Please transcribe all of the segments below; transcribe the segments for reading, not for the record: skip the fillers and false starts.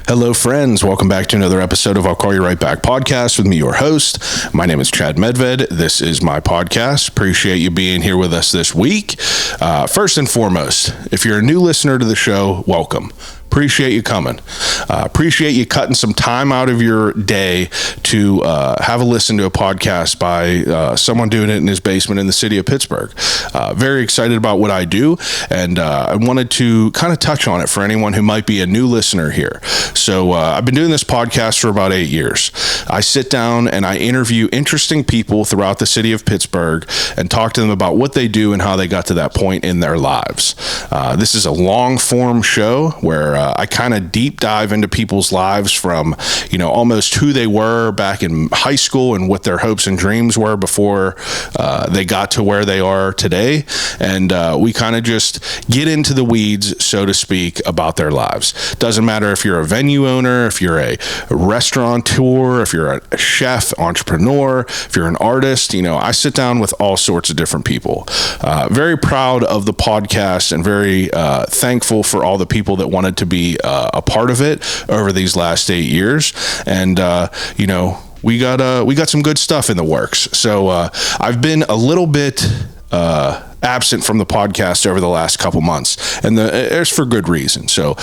Hello, friends. Welcome back to another episode of I'll Call You Right Back podcast with me, your host. My name is Chad Medved. This is my podcast. Appreciate you being here with us this week. First and foremost, if you're a new listener to the show, welcome. Appreciate you coming. Appreciate you cutting some time out of your day to have a listen to a podcast by someone doing it in his basement in the city of Pittsburgh. Very excited about what I do, and I wanted to kind of touch on it for anyone who might be a new listener here. So I've been doing this podcast for about 8 years. I sit down and I interview interesting people throughout the city of Pittsburgh and talk to them about what they do and how they got to that point in their lives. This is a long form show where I kind of deep dive into people's lives from, almost who they were back in high school and what their hopes and dreams were before they got to where they are today. And we kind of just get into the weeds, so to speak, about their lives. Doesn't matter if you're a venue owner, if you're a restaurateur, if you're a chef, entrepreneur, if you're an artist, I sit down with all sorts of different people. Very proud of the podcast and very thankful for all the people that wanted to be a part of it over these last 8 years. And, we got some good stuff in the works. So I've been a little bit absent from the podcast over the last couple months, and there's for good reason. So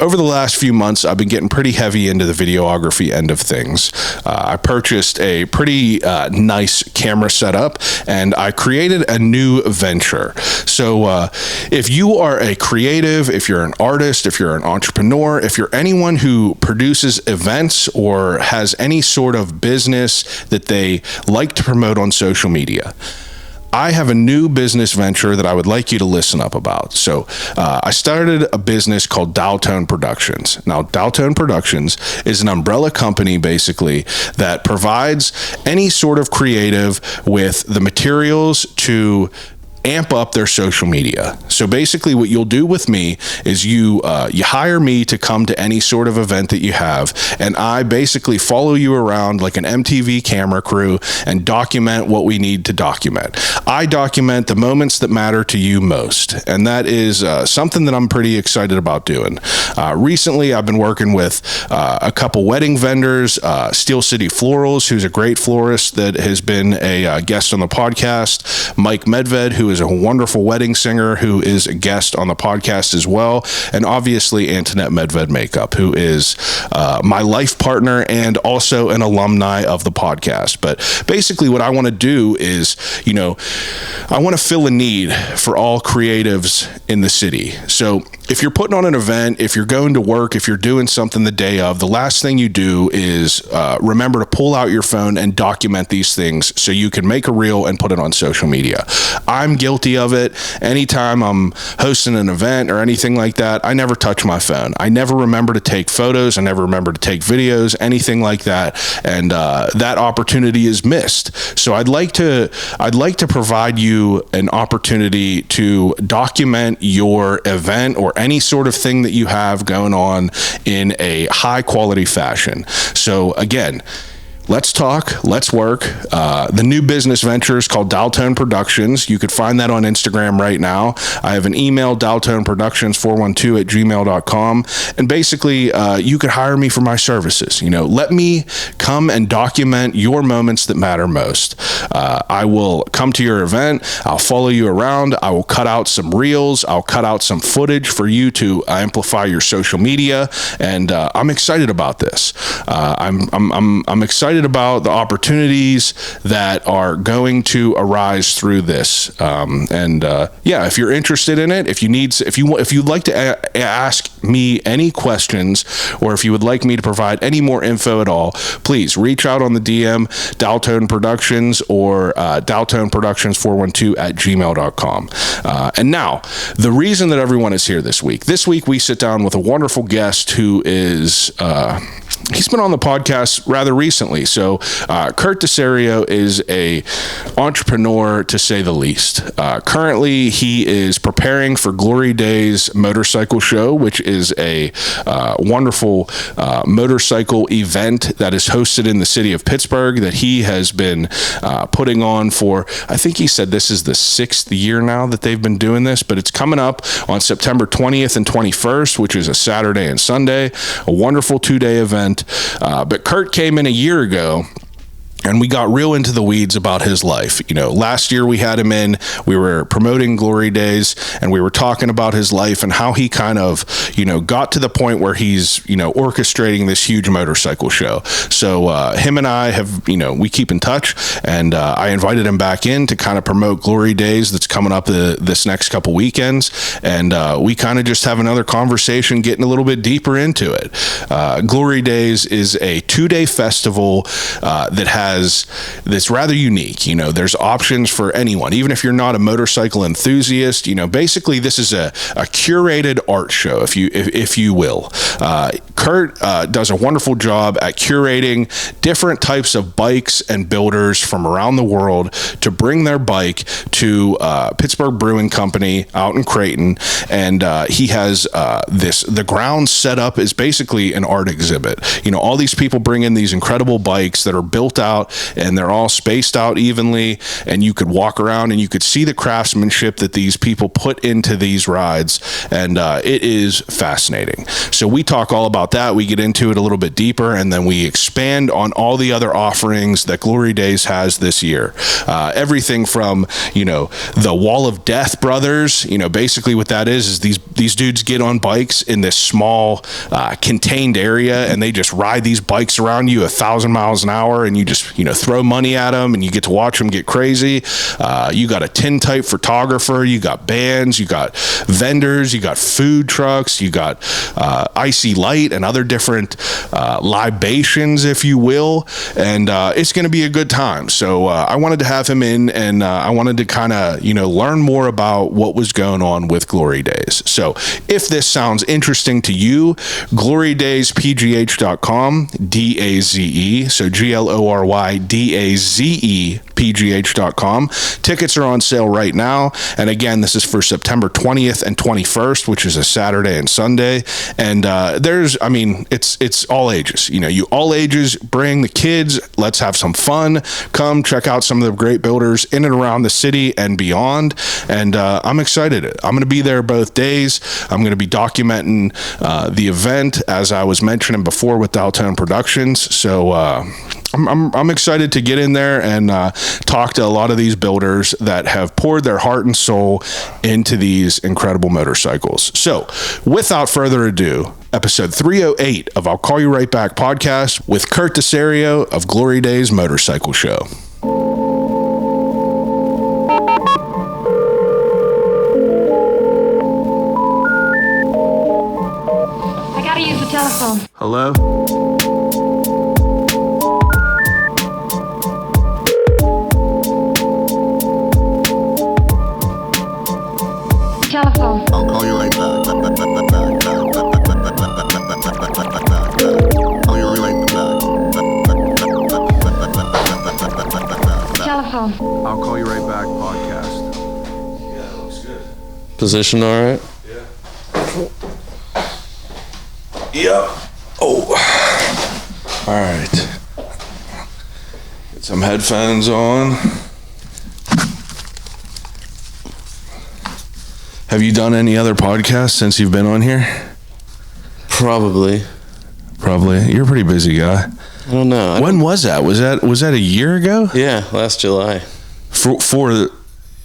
over the last few months, I've been getting pretty heavy into the videography end of things. I purchased a pretty nice camera setup, and I created a new venture. So if you are a creative, if you're an artist, if you're an entrepreneur, if you're anyone who produces events or has any sort of business that they like to promote on social media, I have a new business venture that I would like you to listen up about. So I started a business called Daltone Productions. Now, Daltone Productions is an umbrella company, basically, that provides any sort of creative with the materials to amp up their social media. So basically what you'll do with me is you hire me to come to any sort of event that you have, and I basically follow you around like an MTV camera crew and document what we need to document. I document the moments that matter to you most, and that is something that I'm pretty excited about doing. Recently, I've been working with a couple wedding vendors, Steel City Florals, who's a great florist that has been a guest on the podcast, Mike Medved, who is a wonderful wedding singer who is a guest on the podcast as well, and obviously Antoinette Medved Makeup, who is my life partner and also an alumni of the podcast. But basically what I want to do is, I want to fill a need for all creatives in the city. So if you're putting on an event, if you're going to work, if you're doing something the day of, the last thing you do is remember to pull out your phone and document these things so you can make a reel and put it on social media. I'm guilty of it. Anytime I'm hosting an event or anything like that, I never touch my phone. I never remember to take photos. I never remember to take videos, anything like that. And that opportunity is missed. So I'd like to provide you an opportunity to document your event or any sort of thing that you have going on in a high quality fashion. So again, let's talk, let's work. The new business venture is called Daltone Productions. You could find that on Instagram right now. I have an email, daltoneproductions412@gmail.com. And basically, you could hire me for my services. Let me come and document your moments that matter most. I will come to your event. I'll follow you around. I will cut out some reels. I'll cut out some footage for you to amplify your social media. And I'm excited about this. I'm excited about the opportunities that are going to arise through this. If you're interested in it, if you'd like to ask me any questions, or if you would like me to provide any more info at all, please reach out on the DM, Daltone Productions, or daltoneproductions412@gmail.com. And now, the reason that everyone is here this week we sit down with a wonderful guest who is he's been on the podcast rather recently. So Kurt Diserio is a entrepreneur, to say the least. Currently, he is preparing for Glory Daze Motorcycle Show, which is a wonderful motorcycle event that is hosted in the city of Pittsburgh that he has been putting on for, I think he said this is the 6th year now that they've been doing this, but it's coming up on September 20th and 21st, which is a Saturday and Sunday, a wonderful 2-day event. But Kurt came in a year ago, and we got real into the weeds about his life. You know, last year we had him in, we were promoting Glory Daze, and we were talking about his life and how he kind of, you know, got to the point where he's, you know, orchestrating this huge motorcycle show. So him and I have, you know, we keep in touch, and I invited him back in to kind of promote Glory Daze that's coming up this next couple weekends. And we kind of just have another conversation, getting a little bit deeper into it. Glory Daze is a 2-day festival that has that's rather unique. You know, there's options for anyone, even if you're not a motorcycle enthusiast. You know, basically this is a curated art show, if you will. Kurt does a wonderful job at curating different types of bikes and builders from around the world to bring their bike to Pittsburgh Brewing Company out in Creighton, and he has the ground set up is basically an art exhibit. You know, all these people bring in these incredible bikes that are built out, and they're all spaced out evenly, and you could walk around and you could see the craftsmanship that these people put into these rides, and it is fascinating. So we talk all about that. We get into it a little bit deeper, and then we expand on all the other offerings that Glory Daze has this year. Everything from, you know, the Wall of Death brothers. You know, basically what that is these dudes get on bikes in this small contained area, and they just ride these bikes around you 1,000 miles an hour, and you just, you know, throw money at them, and you get to watch them get crazy. You got a tintype photographer, you got bands, you got vendors, you got food trucks, you got icy light and other different libations, if you will, and it's going to be a good time. So I wanted to have him in, and I wanted to kind of, you know, learn more about what was going on with Glory Daze. So if this sounds interesting to you, glorydazepgh.com, DAZE, so glorydazepgh.com. Tickets are on sale right now, and again, this is for September 20th and 21st, which is a Saturday and Sunday. And it's all ages. You know, you all ages, bring the kids, let's have some fun, come check out some of the great builders in and around the city and beyond. And I'm excited. I'm going to be there both days. I'm going to be documenting the event, as I was mentioning before, with Daltone Productions. So I'm excited to get in there and talk to a lot of these builders that have poured their heart and soul into these incredible motorcycles. So without further ado, episode 308 of I'll Call You Right Back podcast with Kurt Diserio of Glory Daze Motorcycle Show. I gotta use the telephone. Hello? Telephone. I'll call you right back. Call you right back. Telephone. I'll Call You Right Back podcast. Yeah, that looks good. Position all right? Yeah. Oh. All right. Get some headphones on. Have you done any other podcasts since you've been on here? Probably. You're a pretty busy guy. I don't know. When was that? Was that a year ago? Yeah, last July.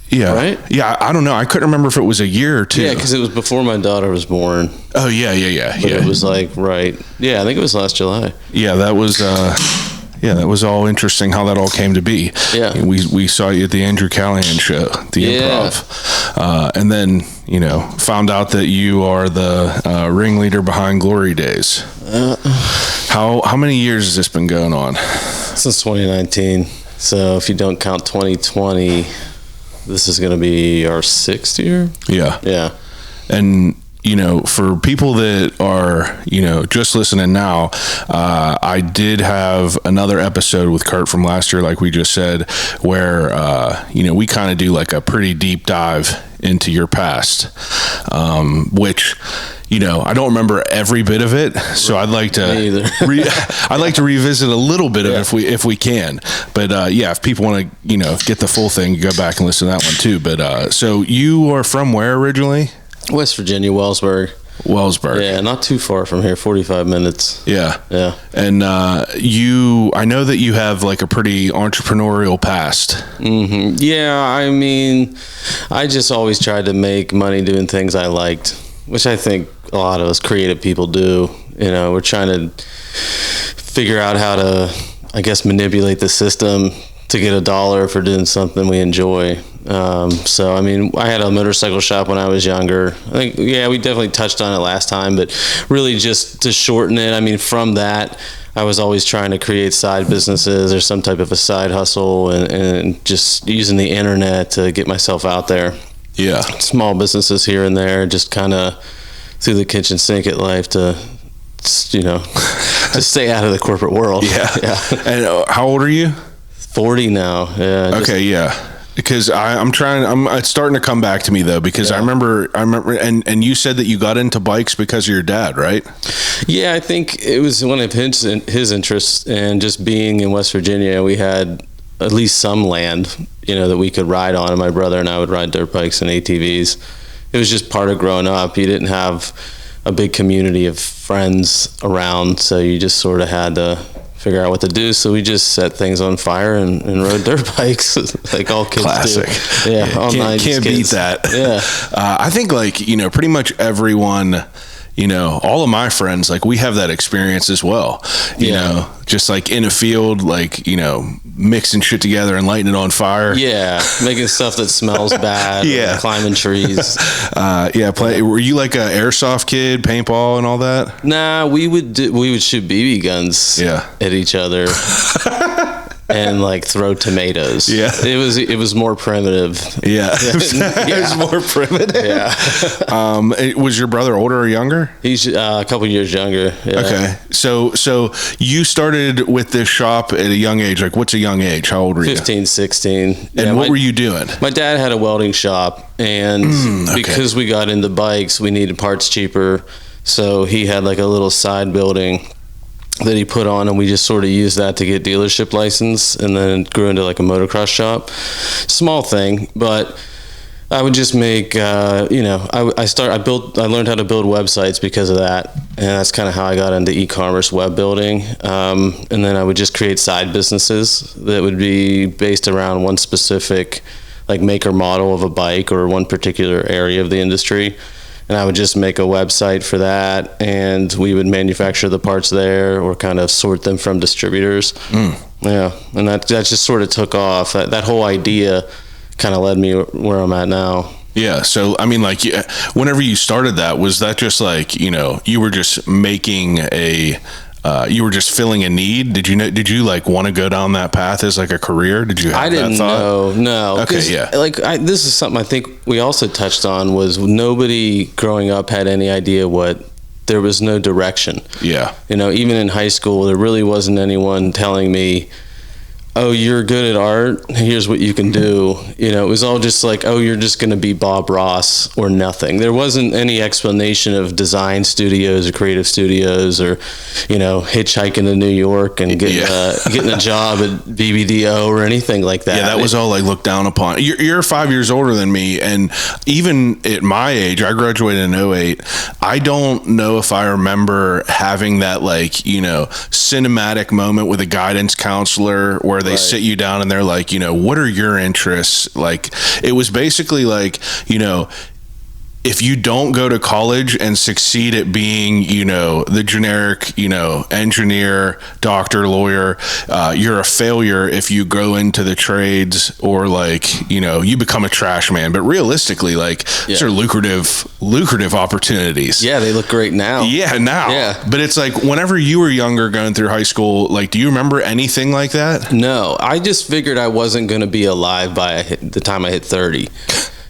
Yeah. Right? Yeah, I don't know. I couldn't remember if it was a year or two. Yeah, because it was before my daughter was born. Oh, yeah. But it was like, right. Yeah, I think it was last July. Yeah, that was that was all interesting how that all came to be. Yeah. We saw you at the Andrew Callahan show, the Improv. And then, you know, found out that you are the ringleader behind Glory Daze. How many years has this been going on? Since 2019. So if you don't count 2020, this is going to be our 6th year. Yeah. Yeah. And for people that are, just listening now, I did have another episode with Kurt from last year, like we just said, where, we kind of do like a pretty deep dive into your past, which, I don't remember every bit of it. So I'd like to, I'd like to revisit a little bit of it if we can. But, if people want to, get the full thing, go back and listen to that one too. But, so you are from where originally? West Virginia, Wellsburg. Yeah, not too far from here, 45 minutes. Yeah. And I know that you have like a pretty entrepreneurial past. Mm-hmm. Yeah, I mean, I just always tried to make money doing things I liked, which I think a lot of us creative people do. We're trying to figure out how to, I guess, manipulate the system to get $1 for doing something we enjoy. So, I mean, I had a motorcycle shop when I was younger. I think, we definitely touched on it last time, but really just to shorten it, I mean, from that, I was always trying to create side businesses or some type of a side hustle and just using the internet to get myself out there. Yeah. Small businesses here and there, just kind of through the kitchen sink at life to, to stay out of the corporate world. Yeah. And how old are you? 40 now. Yeah. Okay. Yeah. Because it's starting to come back to me though, because I remember, and you said that you got into bikes because of your dad, right? Yeah, I think it was one of his interests, and just being in West Virginia, we had at least some land, that we could ride on, and my brother and I would ride dirt bikes and ATVs. It was just part of growing up. You didn't have a big community of friends around, so you just sort of had to figure out what to do. So we just set things on fire and rode dirt bikes like all kids Classic. do. Yeah, all can't beat that. Yeah. I think pretty much everyone, all of my friends, like we have that experience as well, you know, just like in a field, like, mixing shit together and lighting it on fire. Yeah. Making stuff that smells bad. Yeah. Climbing trees. Were you like a airsoft kid, paintball and all that? Nah, we would shoot BB guns at each other. And like throw tomatoes. Yeah, it was more primitive. Yeah, it was more primitive. Yeah. Was your brother older or younger? He's a couple years younger. Yeah. Okay, so you started with this shop at a young age. Like, what's a young age? How old were you? 15, 16. And what were you doing? My dad had a welding shop, and because we got into bikes, we needed parts cheaper. So he had like a little side building that he put on, and we just sort of used that to get dealership license, and then grew into like a motocross shop. Small thing, but I would just make I learned how to build websites because of that, and that's kind of how I got into e-commerce web building. And then I would just create side businesses that would be based around one specific like make or model of a bike or one particular area of the industry. And I would just make a website for that, and we would manufacture the parts there or kind of sort them from distributors. Yeah, and that just sort of took off. That whole idea kind of led me where I'm at now. Yeah, so I mean, like, whenever you started that, was that just like, you were just making you were just filling a need? Did you like want to go down that path as like a career? Did you have that thought? No. Okay, yeah. Like this is something I think we also touched on, was nobody growing up had any idea there was no direction. Yeah. Even in high school, there really wasn't anyone telling me, oh, you're good at art, here's what you can do. It was all just like, oh, you're just going to be Bob Ross or nothing. There wasn't any explanation of design studios or creative studios or, hitchhiking to New York and getting a job at BBDO or anything like that. Yeah, that was all like looked down upon. You're 5 years older than me, and even at my age, I graduated in 08. I don't know if I remember having that like, cinematic moment with a guidance counselor where they sit you down and they're like, what are your interests? Like, it was basically like, if you don't go to college and succeed at being, the generic, engineer, doctor, lawyer, you're a failure if you go into the trades or like, you become a trash man. But realistically, like, these are lucrative opportunities. Yeah, they look great now. Yeah, now. Yeah. But it's like, whenever you were younger going through high school, like, do you remember anything like that? No, I just figured I wasn't going to be alive by the time I hit 30.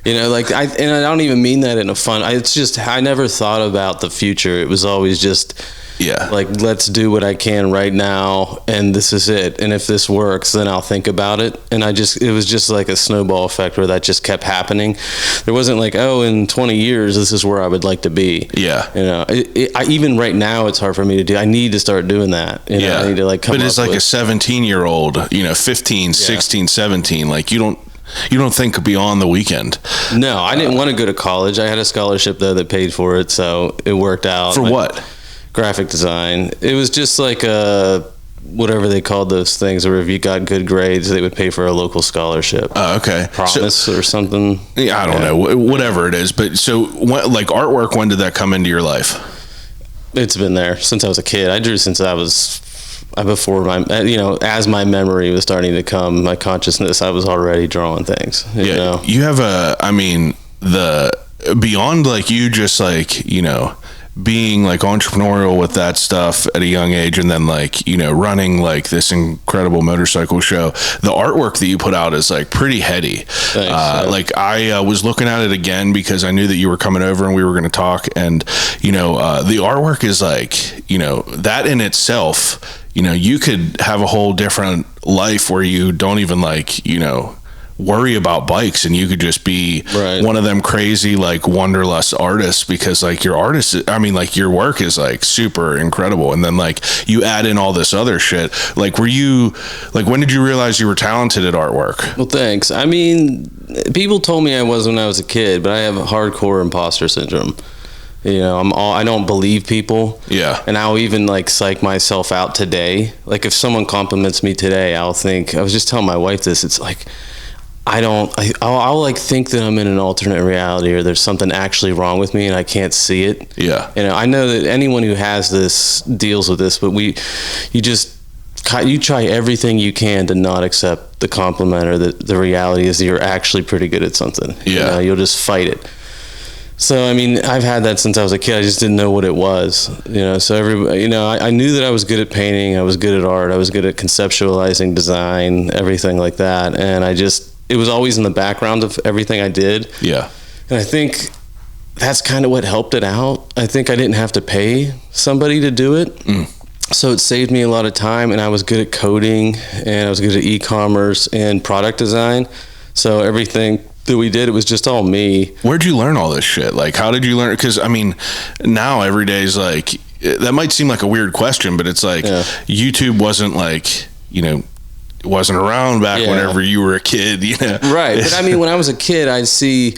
You know, like I don't even mean that in a fun. It's just I never thought about the future. It was always just like, let's do what I can right now, and this is it. And if this works, then I'll think about it. And it was just like a snowball effect where that just kept happening. There wasn't like, oh, in 20 years, this is where I would like to be. Yeah. You know, even right now, it's hard for me to do. I need to start doing that. You know, I need to like come up with. But it's like a 17-year-old, you know, 15, 16, 17, like you don't think beyond the weekend. No, I didn't want to go to college. I had a scholarship though that paid for it, so it worked out. For what? Graphic design. It was just like whatever they called those things, where if you got good grades, they would pay for a local scholarship. Oh, okay. Promise or something. Yeah, I don't know. Whatever it is. But so, like artwork, when did that come into your life? It's been there since I was a kid. I drew since I was before as my memory was starting to come, my consciousness, I was already drawing things. You know? You have beyond like you just like, you know, being like entrepreneurial with that stuff at a young age, and then like, you know, running like this incredible motorcycle show, the artwork that you put out is like pretty heady. Thanks, like I was looking at it again because I knew that you were coming over and we were going to talk, and you know, the artwork is like, you know, that in itself, you know, you could have a whole different life where you don't even like, you know, worry about bikes, and you could just be one of them crazy like wanderlust artists, because like your work is like super incredible, and then like you add in all this other shit. Like when did you realize you were talented at artwork? Well, thanks. I mean, people told me I was when I was a kid, but I have hardcore imposter syndrome. You know, I don't believe people. Yeah. And I'll even like psych myself out today. Like if someone compliments me today, I was just telling my wife this, it's like, I'll like think that I'm in an alternate reality, or there's something actually wrong with me and I can't see it. Yeah. You know, I know that anyone who has this deals with this, but you try everything you can to not accept the compliment, or the reality is that you're actually pretty good at something. Yeah. You know, you'll just fight it. So, I mean, I've had that since I was a kid. I just didn't know what it was, you know. So I knew that I was good at painting. I was good at art. I was good at conceptualizing design, everything like that. And it was always in the background of everything I did. Yeah. And I think that's kind of what helped it out. I think I didn't have to pay somebody to do it. So it saved me a lot of time, and I was good at coding, and I was good at e-commerce and product design. So everything that we did, it was just all me. Where'd you learn all this shit? Like, how did you learn? Because I mean, now every day is like, that might seem like a weird question, but it's like YouTube wasn't like, you know, it wasn't around back whenever you were a kid, you know. Right. But I mean, when I was a kid, I'd see,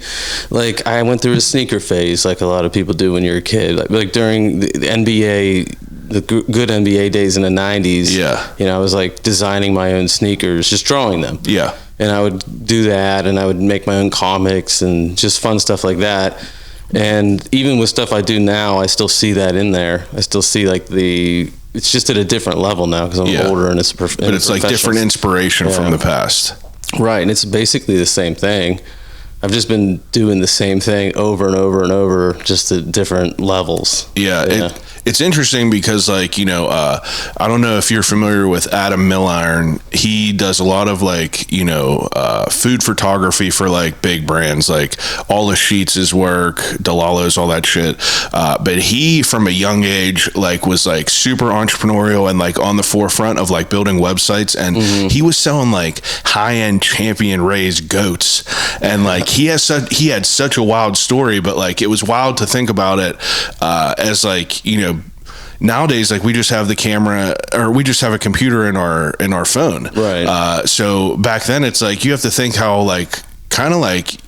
like, I went through a sneaker phase like a lot of people do when you're a kid. Like during the NBA, the good NBA days in the 90s, you know, I was like designing my own sneakers, just drawing them. Yeah. And I would do that, and I would make my own comics and just fun stuff like that. And even with stuff I do now, I still see that in there. I still see like it's just at a different level now because I'm older, and but it's like different inspiration from the past. Right. And it's basically the same thing. I've just been doing the same thing over and over and over, just at different levels. Yeah. It's interesting because, like, you know, I don't know if you're familiar with Adam Milliron. He does a lot of, like, you know, food photography for, like, big brands, like all the Sheets' work, Delalo's, all that shit. But he, from a young age, like, was, like, super entrepreneurial and, like, on the forefront of, like, building websites. And he was selling, like, high-end champion raised goats. And, like, he had such a wild story, but, like, it was wild to think about it as, like, you know, nowadays, like, we just have the camera, or we just have a computer in our phone. Right. So back then, it's like you have to think how, like, kind of like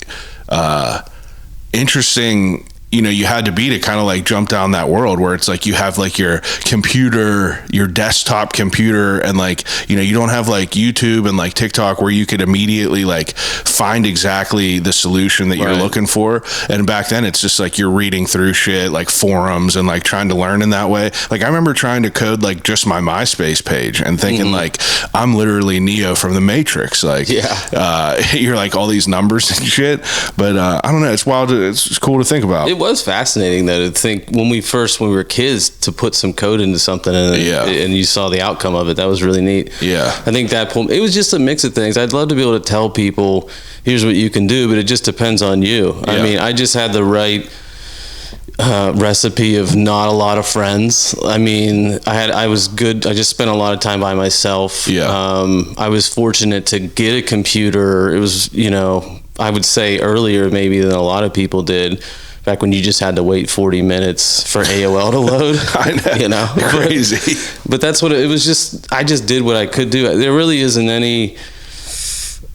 interesting, you know, you had to be to kind of like jump down that world where it's like you have like your computer, your desktop computer, and like, you know, you don't have like YouTube and like TikTok where you could immediately like find exactly the solution that you're looking for. And back then it's just like you're reading through shit like forums and like trying to learn in that way. Like I remember trying to code like just my MySpace page and thinking like I'm literally Neo from the Matrix. Like you're like all these numbers and shit, but I don't know, it's wild. It's cool to think about. it was fascinating though to think when we were kids to put some code into something and you saw the outcome of it. That was really neat. Yeah. I think it was just a mix of things. I'd love to be able to tell people, here's what you can do, but it just depends on you. Yeah. I mean, I just had the right recipe of not a lot of friends. I mean, I was good. I just spent a lot of time by myself. Yeah. I was fortunate to get a computer. It was, I would say earlier maybe than a lot of people did. Back when you just had to wait 40 minutes for AOL to load. I know. Crazy. But that's what it was. Just I just did what I could do. There really isn't any.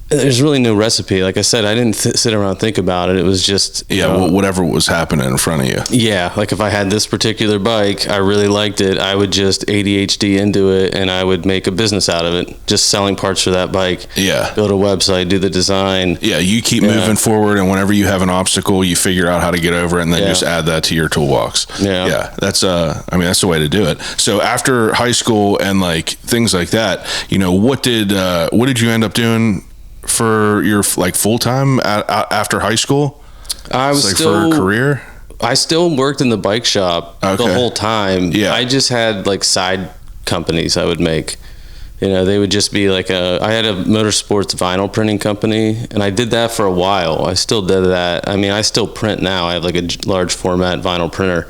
There's really no recipe. Like I said, I didn't sit around and think about it. It was just whatever was happening in front of you. Yeah, like if I had this particular bike, I really liked it, I would just ADHD into it, and I would make a business out of it, just selling parts for that bike. Yeah, build a website, do the design. Yeah, you keep moving forward, and whenever you have an obstacle, you figure out how to get over it, and then just add that to your toolbox. Yeah, that's that's the way to do it. So after high school and like things like that, what did you end up doing for your like full time after high school? I was for a career. I still worked in the bike shop the whole time. Yeah, I just had like side companies I would make. They would just be like I had a motorsports vinyl printing company, and I did that for a while. I still did that. I mean, I still print now. I have like a large format vinyl printer.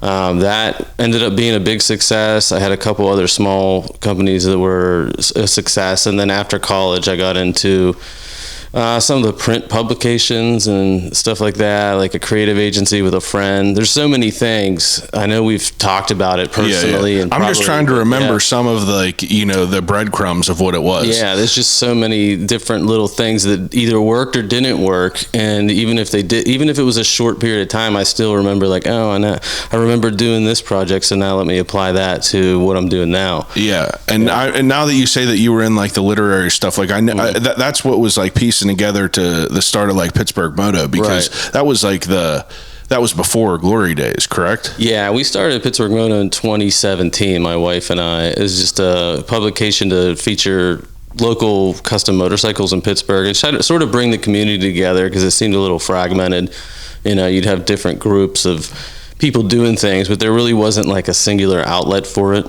That ended up being a big success. I had a couple other small companies that were a success. And then after college, I got into some of the print publications and stuff like that, like a creative agency with a friend. There's so many things. I know we've talked about it personally. And I'm just trying to remember some of the breadcrumbs of what it was. Yeah, there's just so many different little things that either worked or didn't work. And even if it was a short period of time, I still remember like, I remember doing this project, so now let me apply that to what I'm doing now. Yeah, and now that you say that you were in like the literary stuff, like that's what was like piecing together to the start of like Pittsburgh Moto, because that was like that was before Glory Daze, correct? Yeah, we started Pittsburgh Moto in 2017, my wife and I. It was just a publication to feature local custom motorcycles in Pittsburgh and try to sort of bring the community together, because it seemed a little fragmented. You'd have different groups of people doing things, but there really wasn't like a singular outlet for it.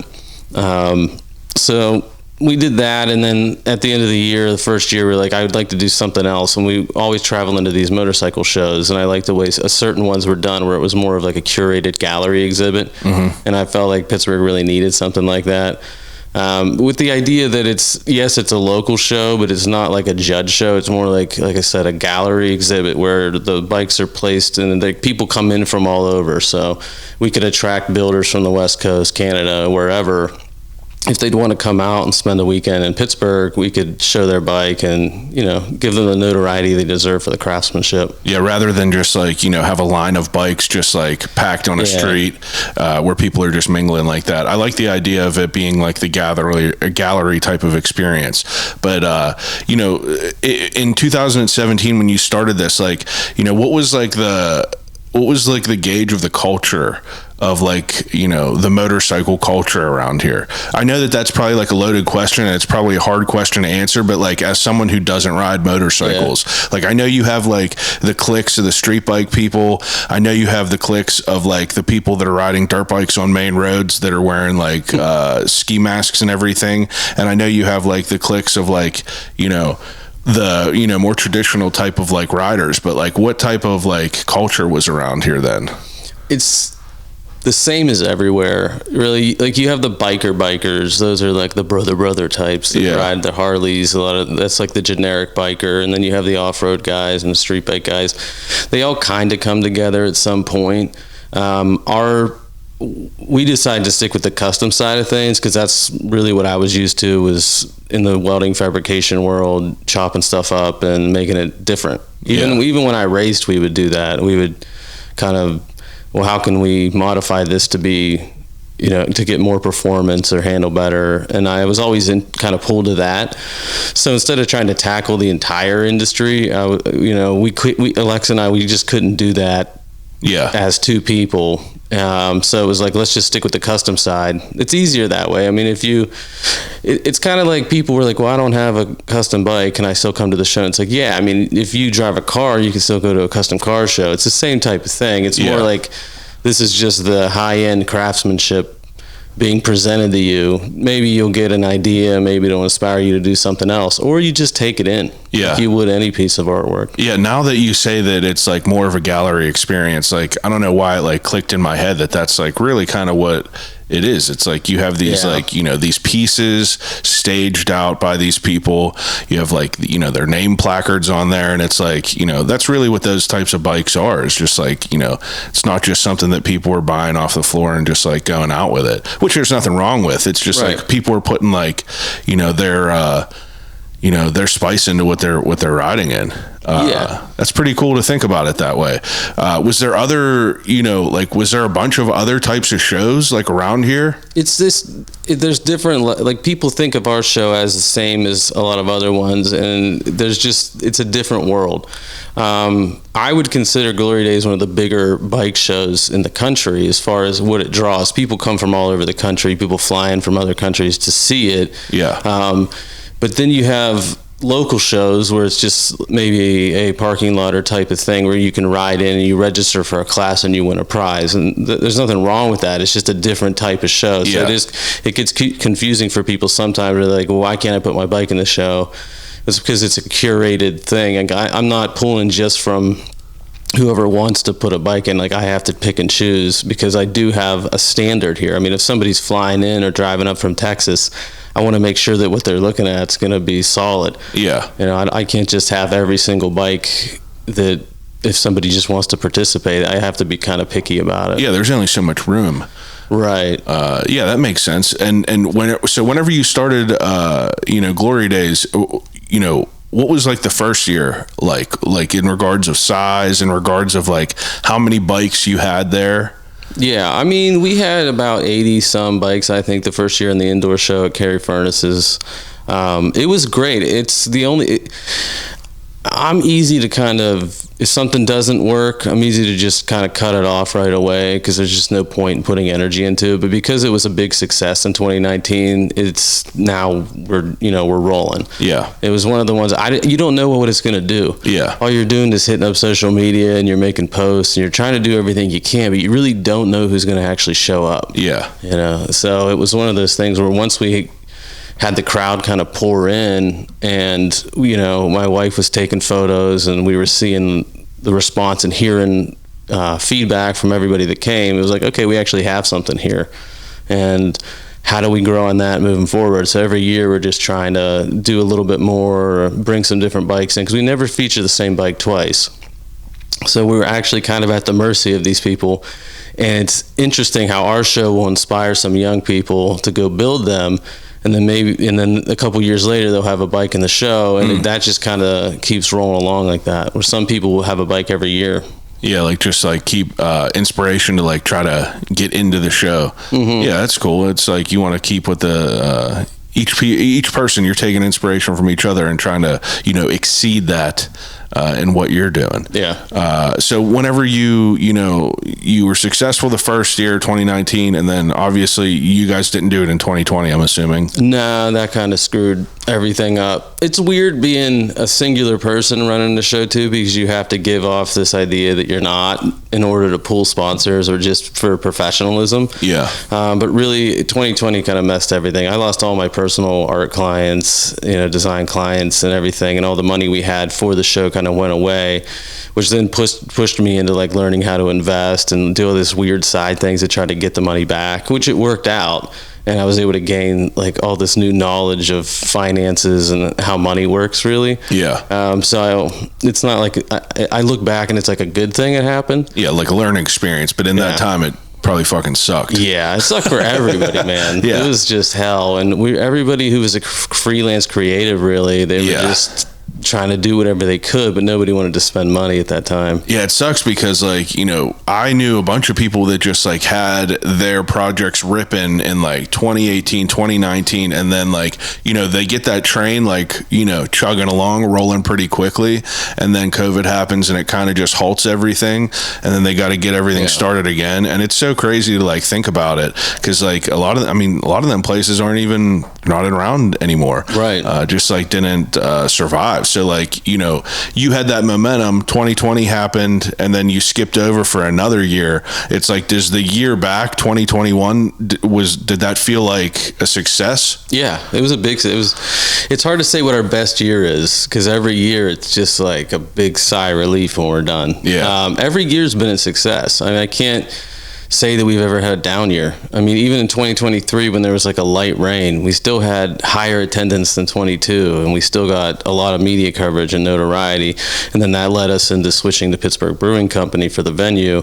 So we did that, and then at the end of the year, the first year, we were like, I would like to do something else. And we always travel into these motorcycle shows, and I liked the way certain ones were done, where it was more of like a curated gallery exhibit. Mm-hmm. And I felt like Pittsburgh really needed something like that. With the idea that it's a local show, but it's not like a judge show. It's more like I said, a gallery exhibit where the bikes are placed and people come in from all over. So we could attract builders from the West Coast, Canada, wherever. If they'd want to come out and spend a weekend in Pittsburgh, we could show their bike and, give them the notoriety they deserve for the craftsmanship. Yeah, rather than just like, have a line of bikes just like packed on a street where people are just mingling like that. I like the idea of it being like the gallery type of experience. But, in 2017, when you started this, like, what was like the gauge of the culture of like, the motorcycle culture around here? I know that that's probably like a loaded question, and it's probably a hard question to answer, but like as someone who doesn't ride motorcycles, like I know you have like the cliques of the street bike people. I know you have the cliques of like the people that are riding dirt bikes on main roads that are wearing like ski masks and everything. And I know you have like the cliques of like, the more traditional type of like riders, but like what type of like culture was around here then? It's the same as everywhere, really. Like you have the bikers, those are like the brother types that ride the Harleys. That's like the generic biker. And then you have the off-road guys and the street bike guys. They all kind of come together at some point. We decided to stick with the custom side of things, because that's really what I was used to, was in the welding fabrication world, chopping stuff up and making it different. Even when I raced, we would do that. We would kind of, how can we modify this to be, to get more performance or handle better? And I was always kind of pulled to that. So instead of trying to tackle the entire industry, Alexa and I, we just couldn't do that as two people So it was like, let's just stick with the custom side. It's easier that way. I mean, it's kind of like people were like, well, I don't have a custom bike. Can I still come to the show? And it's like, yeah, I mean, if you drive a car, you can still go to a custom car show. It's the same type of thing. It's more like, this is just the high-end craftsmanship being presented to you. Maybe you'll get an idea, maybe it'll inspire you to do something else, or you just take it in like you would any piece of artwork. Yeah, now that you say that it's like more of a gallery experience, like I don't know why it like clicked in my head that that's like really kind of what it is. It's like you have these like, you know, these pieces staged out by these people. You have like, you know, their name placards on there, and it's like, you know, that's really what those types of bikes are. It's just like, you know, it's not just something that people are buying off the floor and just like going out with it, which there's nothing wrong with. It's just like people are putting like, you know, their spice into what they're riding in. That's pretty cool to think about it that way. Was there other, you know, like, was there a bunch of other types of shows like around here? There's different, like people think of our show as the same as a lot of other ones, and it's a different world. I would consider Glory Daze one of the bigger bike shows in the country as far as what it draws. People come from all over the country, people fly in from other countries to see it. But then you have local shows where it's just maybe a parking lot or type of thing where you can ride in and you register for a class and you win a prize. And there's nothing wrong with that. It's just a different type of show. So it gets confusing for people sometimes. They're like, well, why can't I put my bike in the show? It's because it's a curated thing. And I'm not pulling just from whoever wants to put a bike in. Like, I have to pick and choose because I do have a standard here. I mean, if somebody's flying in or driving up from Texas, I want to make sure that what they're looking at is going to be solid. You know, I can't just have every single bike that if somebody just wants to participate, I have to be kind of picky about it. Yeah, there's only so much room. Right. Yeah, that makes sense. And whenever you started, you know, Glory Daze, you know, what was like the first year like in regards of size, in regards of like how many bikes you had there? Yeah, I mean, we had about 80 some bikes, I think, the first year in the indoor show at Cary Furnaces. It was great. I'm easy to kind of, if something doesn't work, I'm easy to just kind of cut it off right away because there's just no point in putting energy into it. But because it was a big success in 2019, it's now we're rolling. Yeah. It was one of the ones, you don't know what it's going to do. Yeah. All you're doing is hitting up social media and you're making posts and you're trying to do everything you can, but you really don't know who's going to actually show up. Yeah. You know, so it was one of those things where once we had the crowd kind of pour in and, you know, my wife was taking photos and we were seeing the response and hearing feedback from everybody that came. It was like, okay, we actually have something here. And how do we grow on that moving forward? So every year we're just trying to do a little bit more, bring some different bikes in, because we never feature the same bike twice. So we were actually kind of at the mercy of these people. And it's interesting how our show will inspire some young people to go build them. And then a couple years later, they'll have a bike in the show, and that just kind of keeps rolling along like that. Where some people will have a bike every year. Yeah, like just like keep inspiration to like try to get into the show. Mm-hmm. Yeah, that's cool. It's like you want to keep with the each person, you're taking inspiration from each other and trying to, you know, exceed that in what you're doing. Yeah. So whenever you were successful the first year, 2019, and then obviously you guys didn't do it in 2020, I'm assuming. No, that kind of screwed everything up. It's weird being a singular person running the show too, because you have to give off this idea that you're not in order to pull sponsors or just for professionalism. Yeah. But really 2020 kind of messed everything. I lost all my personal art clients, you know, design clients and everything, and all the money we had for the show kind of went away, which then pushed me into like learning how to invest and do all this weird side things to try to get the money back, which it worked out. And I was able to gain like all this new knowledge of finances and how money works really. Yeah. So it's not like I look back and it's like a good thing it happened. Yeah. Like a learning experience, but in that time it probably fucking sucked. Yeah. It sucked for everybody, man. Yeah. It was just hell. And everybody who was a freelance creative, really, they were just trying to do whatever they could, but nobody wanted to spend money at that time. Yeah, it sucks because, like, you know, I knew a bunch of people that just like had their projects ripping in like 2018, 2019, and then, like, you know, they get that train, like, you know, chugging along, rolling pretty quickly, and then COVID happens and it kind of just halts everything, and then they got to get everything started again. And it's so crazy to like think about it, because like a lot of them places aren't even not around anymore, right? Just like didn't survive. So, like, you know, you had that momentum, 2020 happened, and then you skipped over for another year. It's like, does the year back, 2021, did that feel like a success? Yeah, it's hard to say what our best year is, because every year it's just like a big sigh of relief when we're done. Yeah. Every year's been a success. I mean, I can't say that we've ever had a down year. I mean, even in 2023, when there was like a light rain, we still had higher attendance than 22, and we still got a lot of media coverage and notoriety. And then that led us into switching to Pittsburgh Brewing Company for the venue.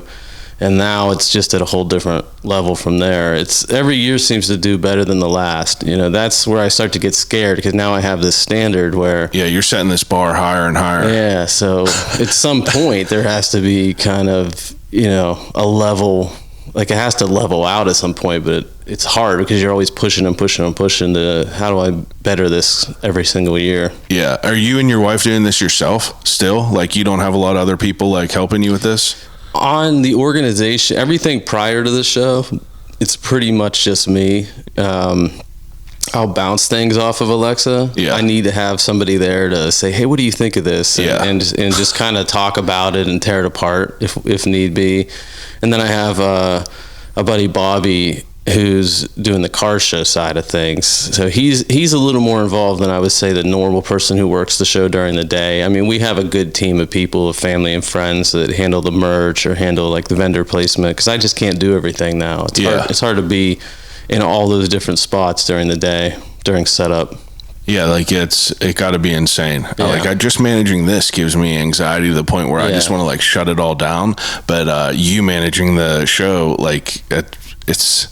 And now it's just at a whole different level from there. It's every year seems to do better than the last. You know, that's where I start to get scared, because now I have this standard where, yeah, you're setting this bar higher and higher. Yeah. So at some point there has to be kind of, you know, a level. Like, it has to level out at some point, but it's hard because you're always pushing to how do I better this every single year. Yeah. Are you and your wife doing this yourself still? Like, you don't have a lot of other people like helping you with this? On the organization, everything prior to the show, it's pretty much just me. I'll bounce things off of Alexa. Yeah. I need to have somebody there to say, hey, what do you think of this? And just kind of talk about it and tear it apart if need be. And then I have a buddy, Bobby, who's doing the car show side of things. So he's a little more involved than I would say the normal person who works the show during the day. I mean, we have a good team of people, of family and friends, that handle the merch or handle like the vendor placement, because I just can't do everything now. It's hard to be in all those different spots during the day, during setup. Yeah, like it got to be insane. Yeah. Like, just managing this gives me anxiety to the point where I just want to like shut it all down. But you managing the show, like, it's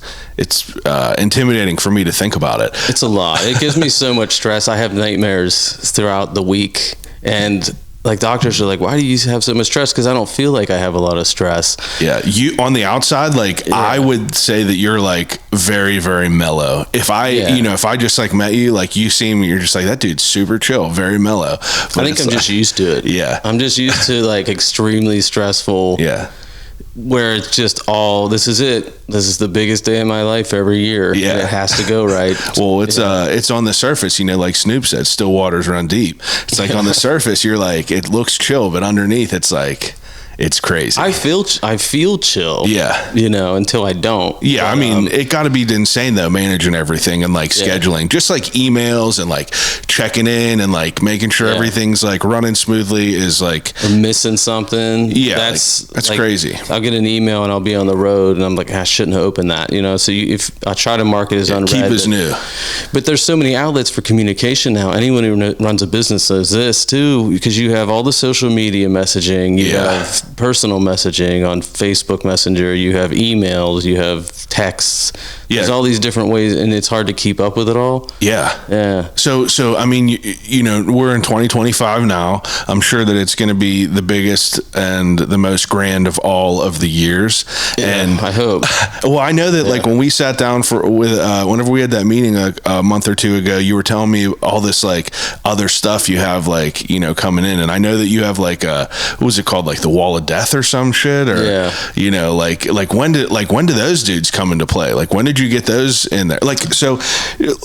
intimidating for me to think about it. It's a lot. It gives me so much stress. I have nightmares throughout the week, and like, doctors are like, why do you have so much stress? Because I don't feel like I have a lot of stress. Yeah, you on the outside, like, I would say that you're like very, very mellow. If I if I just like met you, like, you seem, you're just like, that dude's super chill, very mellow. But I think I'm just used to it. Yeah, I'm just used to like extremely stressful. Yeah. Where it's just this is it. This is the biggest day of my life every year. Yeah. And it has to go right. Well, it's on the surface, you know, like Snoop said, still waters run deep. It's like on the surface, you're like, it looks chill, but underneath it's like, it's crazy. I feel chill. Yeah. You know, until I don't. Yeah. But, I mean, it got to be insane though, managing everything and like scheduling, just like emails and like checking in and like making sure everything's like running smoothly is like, or missing something. Yeah. That's like, crazy. I'll get an email and I'll be on the road and I'm like, I shouldn't have opened that, you know? So if I try to mark it as unread. Keep as new. But there's so many outlets for communication now. Anyone who runs a business does this too, because you have all the social media messaging, you have personal messaging on Facebook Messenger, you have emails, you have texts. There's all these different ways, and it's hard to keep up with it all. Yeah. So I mean, you know, we're in 2025 now. I'm sure that it's going to be the biggest and the most grand of all of the years. And I hope. Well, I know that like when we sat down whenever we had that meeting a month or two ago, you were telling me all this like other stuff you have, like, you know, coming in, and I know that you have like what was it called, like the Wall of Death or some shit, or you know, like when do those dudes come into play? Like, when did you get those in there? Like, so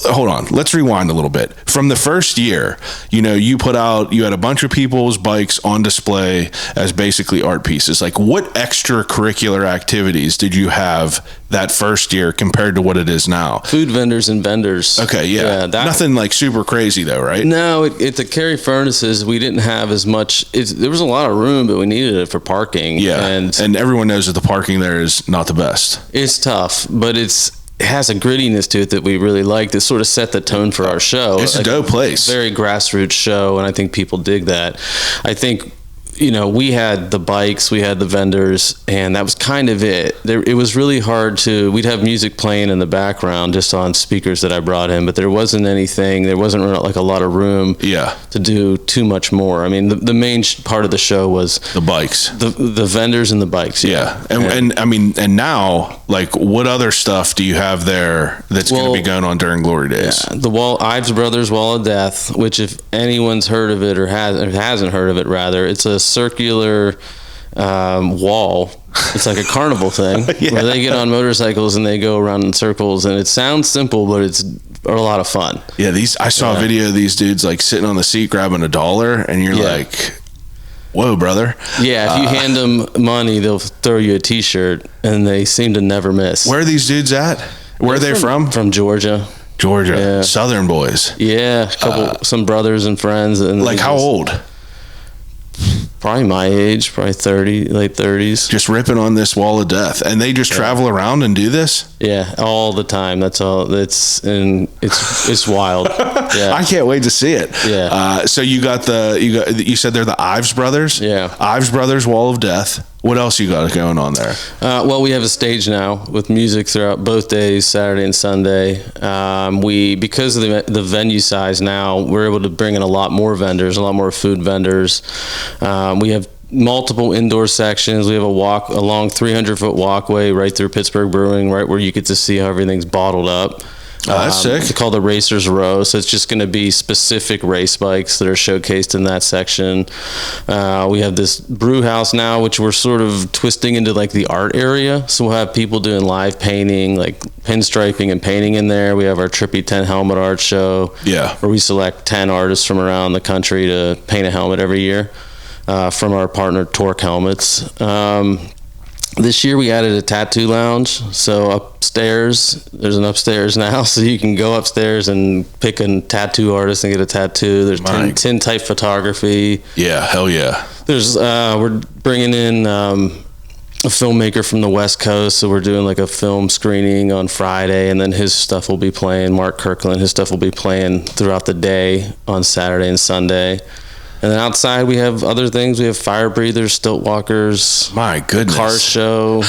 hold on, let's rewind a little bit. From the first year, you know, you had a bunch of people's bikes on display as basically art pieces. Like, what extracurricular activities did you have that first year compared to what it is now? Food vendors and vendors. Okay, yeah. Nothing like super crazy though, right? No, at the Carry Furnaces, we didn't have as much. There was a lot of room, but we needed it for parking. Yeah, and everyone knows that the parking there is not the best. It's tough, but it has a grittiness to it that we really like, that sort of set the tone for our show. It's a dope place. Very grassroots show, and I think people dig that. I think we had the bikes, we had the vendors, and that was kind of it. It was really hard we'd have music playing in the background just on speakers that I brought in, but there wasn't like a lot of room to do too much more. I mean, the main part of the show was the bikes, the vendors and the bikes. Yeah. And I mean, and now, like, what other stuff do you have there that's going to be going on during Glory Days? Yeah, the Ives Brothers Wall of Death, which if anyone's heard of it or hasn't heard of it, rather, it's a circular wall. It's like a carnival thing where they get on motorcycles and they go around in circles, and it sounds simple, but it's a lot of fun. Yeah, I saw a video of these dudes like sitting on the seat grabbing $1, and you're like, whoa, brother. Yeah, if you hand them money, they'll throw you a t-shirt, and they seem to never miss. Where are these dudes at? Where are they from? From Georgia. Southern boys. Yeah, some brothers and friends. And like, how old? Probably my age, probably 30, late 30s. Just ripping on this wall of death, and they just travel around and do this. Yeah, all the time. That's all. It's wild. Yeah, I can't wait to see it. Yeah. So you said they're the Ives Brothers. Yeah. Ives Brothers Wall of Death. What else you got going on there? Well, we have a stage now with music throughout both days, Saturday and Sunday. Because of the venue size now, we're able to bring in a lot more vendors, a lot more food vendors. We have multiple indoor sections. We have a long 300-foot walkway right through Pittsburgh Brewing, right where you get to see how everything's bottled up. Oh, that's sick. It's called the Racers Row, so it's just going to be specific race bikes that are showcased in that section. We have this brew house now, which we're sort of twisting into like the art area. So we'll have people doing live painting, like pinstriping and painting in there. We have our Trippy 10 Helmet Art Show, where we select 10 artists from around the country to paint a helmet every year from our partner Torque Helmets. This year we added a tattoo lounge, so upstairs, there's an upstairs now, so you can go upstairs and pick a tattoo artist and get a tattoo. There's tin type photography. Yeah, hell yeah. There's we're bringing in a filmmaker from the West Coast, so we're doing like a film screening on Friday, and then his stuff will be playing, Mark Kirkland, his stuff will be playing throughout the day on Saturday and Sunday. And then outside we have other things. We have fire breathers, stilt walkers. My goodness. Car show.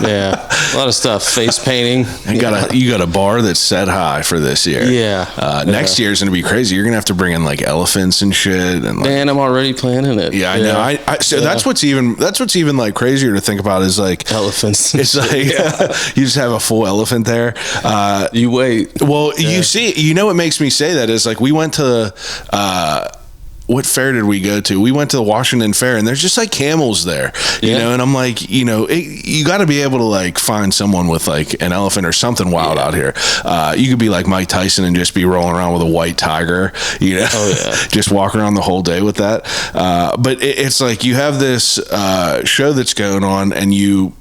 Yeah. A lot of stuff. Face painting. You got a bar that's set high for this year. Yeah. Next year is going to be crazy. You're going to have to bring in like elephants and shit. And like, man, I'm already planning it. Yeah, I know. So that's what's even like crazier to think about is like elephants. It's like you just have a full elephant there. You wait. Well, you see, what makes me say that is like we went to what fair did we go to? We went to the Washington Fair, and there's just like camels there, and I'm like, you got to be able to like find someone with like an elephant or something wild out here. You could be like Mike Tyson and just be rolling around with a white tiger, just walk around the whole day with that. But it's like you have this show that's going on, and you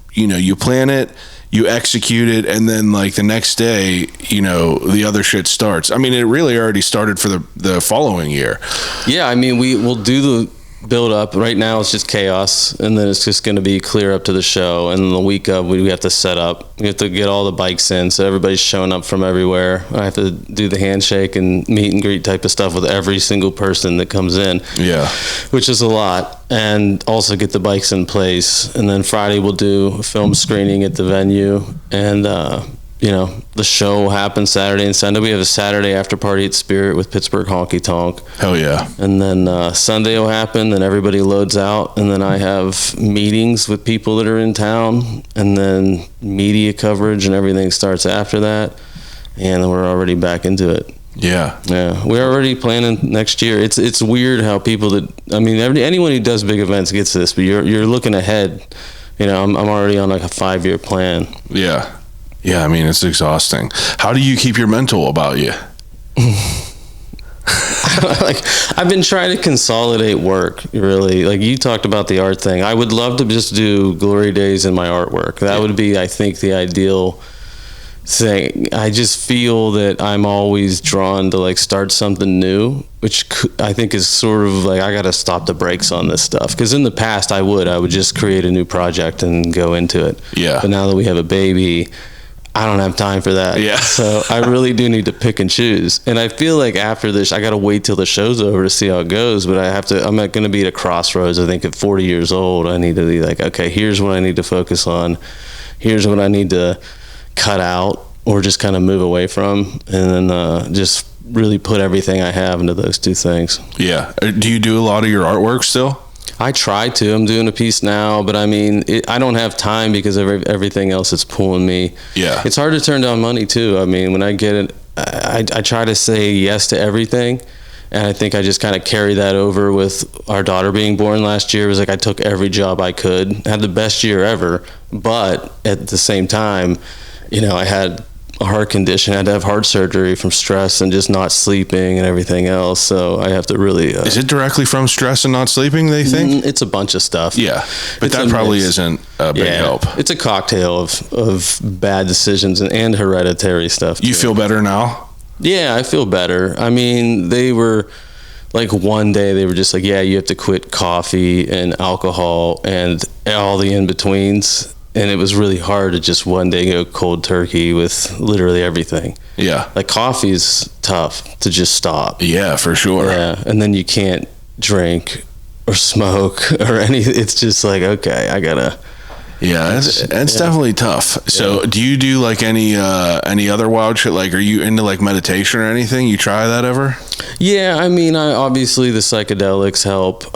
plan it, you execute it, and then like the next day, the other shit starts. I mean, it really already started for the following year. Yeah, I mean, we'll do the build up. Right now it's just chaos, and then it's just going to be clear up to the show, and the week of we have to set up. We have to get all the bikes in, so everybody's showing up from everywhere. I have to do the handshake and meet and greet type of stuff with every single person that comes in. Yeah, which is a lot. And also get the bikes in place. And then Friday we'll do a film screening at the venue, and the show will happen Saturday and Sunday. We have a Saturday after party at Spirit with Pittsburgh Honky Tonk. Hell yeah. And then Sunday will happen, then everybody loads out, and then I have meetings with people that are in town, and then media coverage and everything starts after that, and we're already back into it. Yeah. We're already planning next year. It's weird how people anyone who does big events gets this, but you're looking ahead. I'm already on like a 5-year plan. Yeah. I mean, it's exhausting. How do you keep your mental about you? I've been trying to consolidate work, really. Like you talked about the art thing. I would love to just do Glory Days in my artwork. That would be, I think, the ideal thing. I just feel that I'm always drawn to like start something new, which I think is sort of like I got to stop the brakes on this stuff, because in the past I would just create a new project and go into it. Yeah. But now that we have a baby, I don't have time for that. Yeah. So I really do need to pick and choose. And I feel like after this, I got to wait till the show's over to see how it goes. But I'm not going to be at a crossroads. I think at 40 years old, I need to be like, okay, here's what I need to focus on. Here's what I need to cut out or just kind of move away from. And then just really put everything I have into those two things. Yeah. Do you do a lot of your artwork still? I try to. I'm doing a piece now, but I mean, I don't have time because of everything else that's pulling me. Yeah. It's hard to turn down money too. I mean, when I get it, I try to say yes to everything. And I think I just kind of carry that over with our daughter being born last year. It was like I took every job I could, had the best year ever. But at the same time, I had a heart condition. I had to have heart surgery from stress and just not sleeping and everything else. So I have to really... Is it directly from stress and not sleeping, they think? It's a bunch of stuff. Yeah, but that probably isn't a big help. It's a cocktail of bad decisions and hereditary stuff. You feel better now? Yeah, I feel better. I mean, they were... Like one day they were just like, yeah, you have to quit coffee and alcohol and all the in-betweens. And it was really hard to just one day go cold turkey with literally everything. Yeah. Like coffee's tough to just stop. Yeah, for sure. Yeah. And then you can't drink or smoke or anything. It's just like, okay, I gotta. Yeah, it's definitely tough. So do you do like any other wild shit? Like, are you into like meditation or anything? You try that ever? Yeah, I mean, obviously the psychedelics help.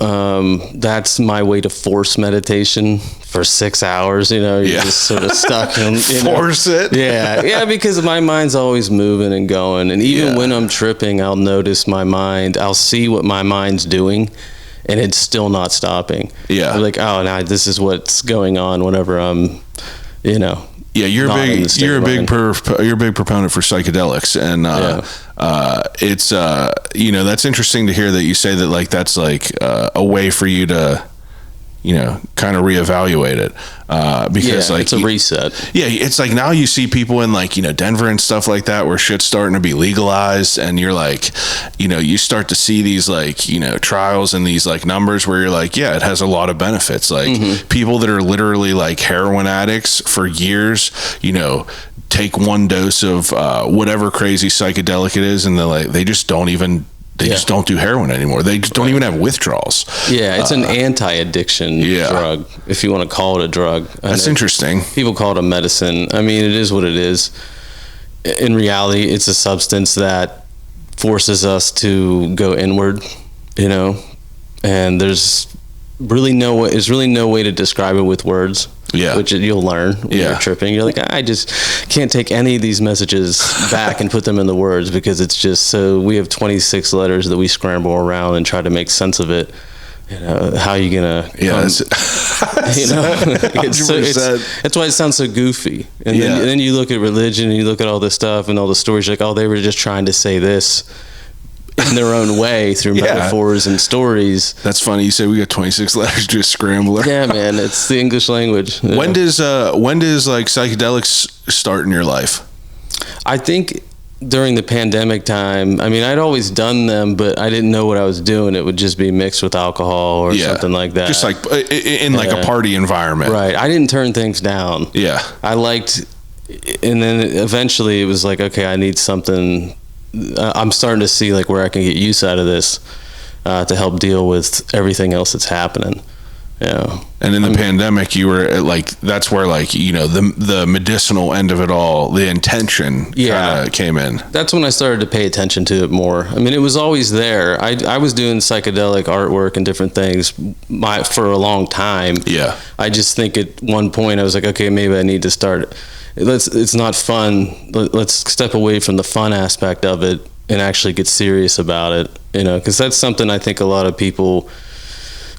That's my way to force meditation for 6 hours. You're just sort of stuck in. Force it? Yeah, because my mind's always moving and going. And even when I'm tripping, I'll notice my mind. I'll see what my mind's doing. And it's still not stopping. Yeah. I'm like, oh, now this is what's going on whenever I'm, Yeah, you're a big proponent for psychedelics, and it's that's interesting to hear that you say that like that's like a way for you to kind of reevaluate it because like it's a reset. Yeah, it's like now you see people in like Denver and stuff like that where shit's starting to be legalized, and you're like you start to see these like trials and these like numbers where you're like, yeah, it has a lot of benefits. Like people that are literally like heroin addicts for years, take one dose of whatever crazy psychedelic it is, and they just don't even. They just don't do heroin anymore. They just don't even have withdrawals. Yeah, it's an anti-addiction drug, if you want to call it a drug. That's interesting. People call it a medicine. I mean, it is what it is. In reality, it's a substance that forces us to go inward, and there's really no way to describe it with words. Yeah, which you'll learn when you're tripping. You're like, I just can't take any of these messages back and put them in the words because it's just so. We have 26 letters that we scramble around and try to make sense of it. How are you gonna? Yeah, that's why it sounds so goofy. And then you look at religion and you look at all this stuff and all the stories. Like, oh, they were just trying to say this in their own way through metaphors and stories. That's funny. You say we got 26 letters to scramble. Yeah, man, it's the English language. Yeah. When does like psychedelics start in your life? I think during the pandemic time. I mean, I'd always done them, but I didn't know what I was doing. It would just be mixed with alcohol or something like that. Just like in like a party environment. Right. I didn't turn things down. Yeah. I liked, and then eventually it was like, okay, I need something. I'm starting to see like where I can get use out of this to help deal with everything else that's happening. Yeah. And in the pandemic, you were at, like, that's where, like, you know, the medicinal end of it all, the intention kind of came in. That's when I started to pay attention to it more. I mean, it was always there. I was doing psychedelic artwork and different things for a long time. Yeah. I just think at one point I was like, okay, maybe I need to start. It's not fun. Let's step away from the fun aspect of it and actually get serious about it, you know, because that's something I think a lot of people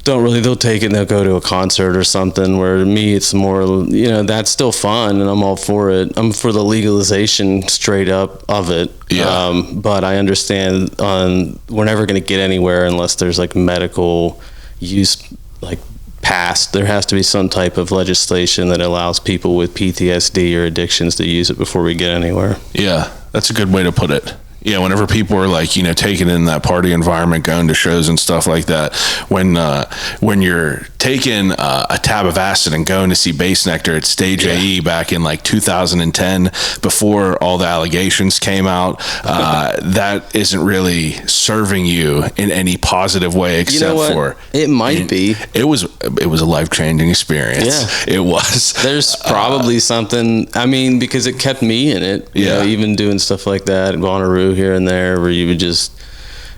they'll take it and they'll go to a concert or something, where to me it's more, you know, that's still fun and I'm all for it. I'm for the legalization straight up of it. Yeah. But I understand we're never going to get anywhere unless there's like medical use like passed. There has to be some type of legislation that allows people with PTSD or addictions to use it before we get anywhere. Yeah, that's a good way to put it. Yeah, whenever people are like, you know, taking in that party environment, going to shows and stuff like that, when you're taking a tab of acid and going to see Bass Nectar at Stage AE back in like 2010, before all the allegations came out, that isn't really serving you in any positive way, except for it might be. It was a life-changing experience. Yeah, it was. There's probably something. I mean, because it kept me in it. You know, even doing stuff like that in Bonnaroo here and there, where you would just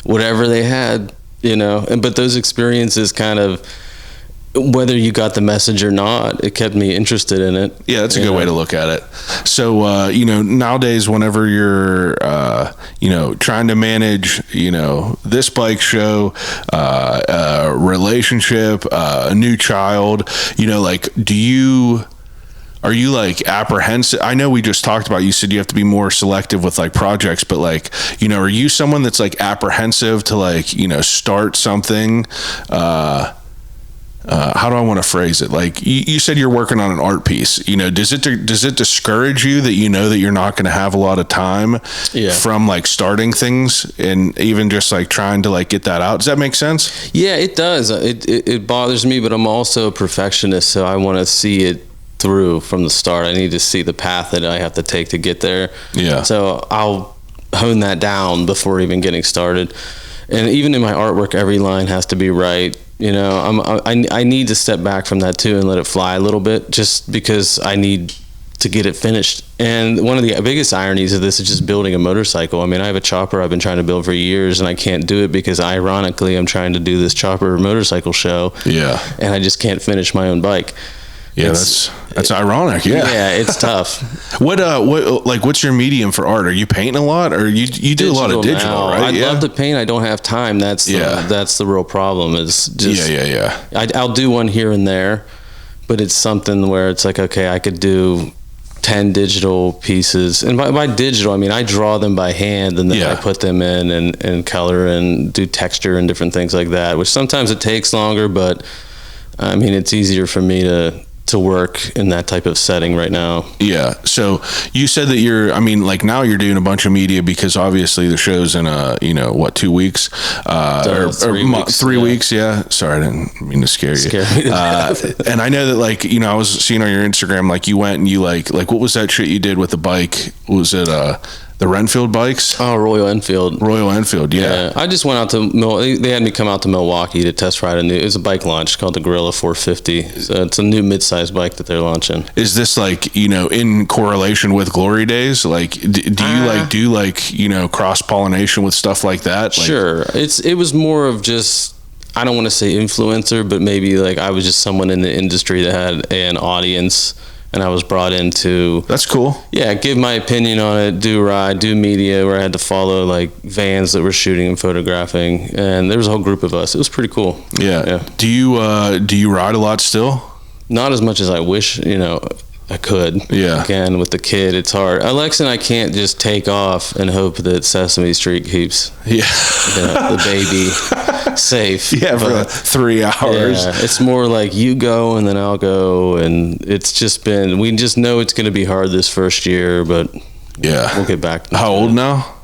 whatever they had, you know. But those experiences kind of, whether you got the message or not, it kept me interested in it. Yeah, that's a good way to look at it. So, you know, nowadays, whenever you're, you know, trying to manage, you know, this bike show, a relationship, a new child, you know, like, are you like apprehensive? I know we just talked about, you said you have to be more selective with like projects, but like, you know, are you someone that's like apprehensive to like, you know, start something, how do I want to phrase it? Like you said, you're working on an art piece, you know, does it discourage you that, you know, that you're not going to have a lot of time from like starting things and even just like trying to like get that out? Does that make sense? Yeah, it does. It bothers me, but I'm also a perfectionist. So I want to see it through from the start. I need to see the path that I have to take to get there. Yeah. So I'll hone that down before even getting started. And even in my artwork, every line has to be right. You know, I need to step back from that too and let it fly a little bit, just because I need to get it finished. And one of the biggest ironies of this is just building a motorcycle. I mean, I have a chopper I've been trying to build for years, and I can't do it because, ironically, I'm trying to do this chopper motorcycle show. Yeah. And I just can't finish my own bike. Yeah, that's ironic. Yeah, it's tough. What's your medium for art? Are you painting a lot, or you do a lot of digital? Now. Right? I'd love to paint. I don't have time. That's the real problem. Is just I'll do one here and there, but it's something where it's like, okay, I could do 10 digital pieces, and by digital I mean I draw them by hand, and then I put them in and color and do texture and different things like that. Which sometimes it takes longer, but I mean it's easier for me to work in that type of setting right now. Yeah. So you said that now you're doing a bunch of media, because obviously the show's in 2 weeks? 3 weeks. 3 weeks. Yeah. Sorry, I didn't mean to scare you. And I know that I was seeing on your Instagram, like you went and you like what was that shit you did with the bike? Was it, the Renfield bikes? Oh, Royal Enfield, yeah. I just went out to they had me come out to Milwaukee to test ride it was a bike launch called the Gorilla 450. So it's a new mid-sized bike that they're launching. Is this in correlation with Glory Daze? Like, do you cross-pollination with stuff like that? Sure. It was more of just, I don't want to say influencer, but maybe I was just someone in the industry that had an audience, and I was brought in to... That's cool. Yeah, give my opinion on it, do media, where I had to follow vans that were shooting and photographing, and there was a whole group of us. It was pretty cool. Yeah. Do you ride a lot still? Not as much as I wish, I could. Yeah. Again, with the kid, it's hard. Alexa and I can't just take off and hope that Sesame Street keeps the baby safe. Yeah, for 3 hours. Yeah, it's more like you go and then I'll go, and it's just been, we just know it's going to be hard this first year, but we'll get back. How old now?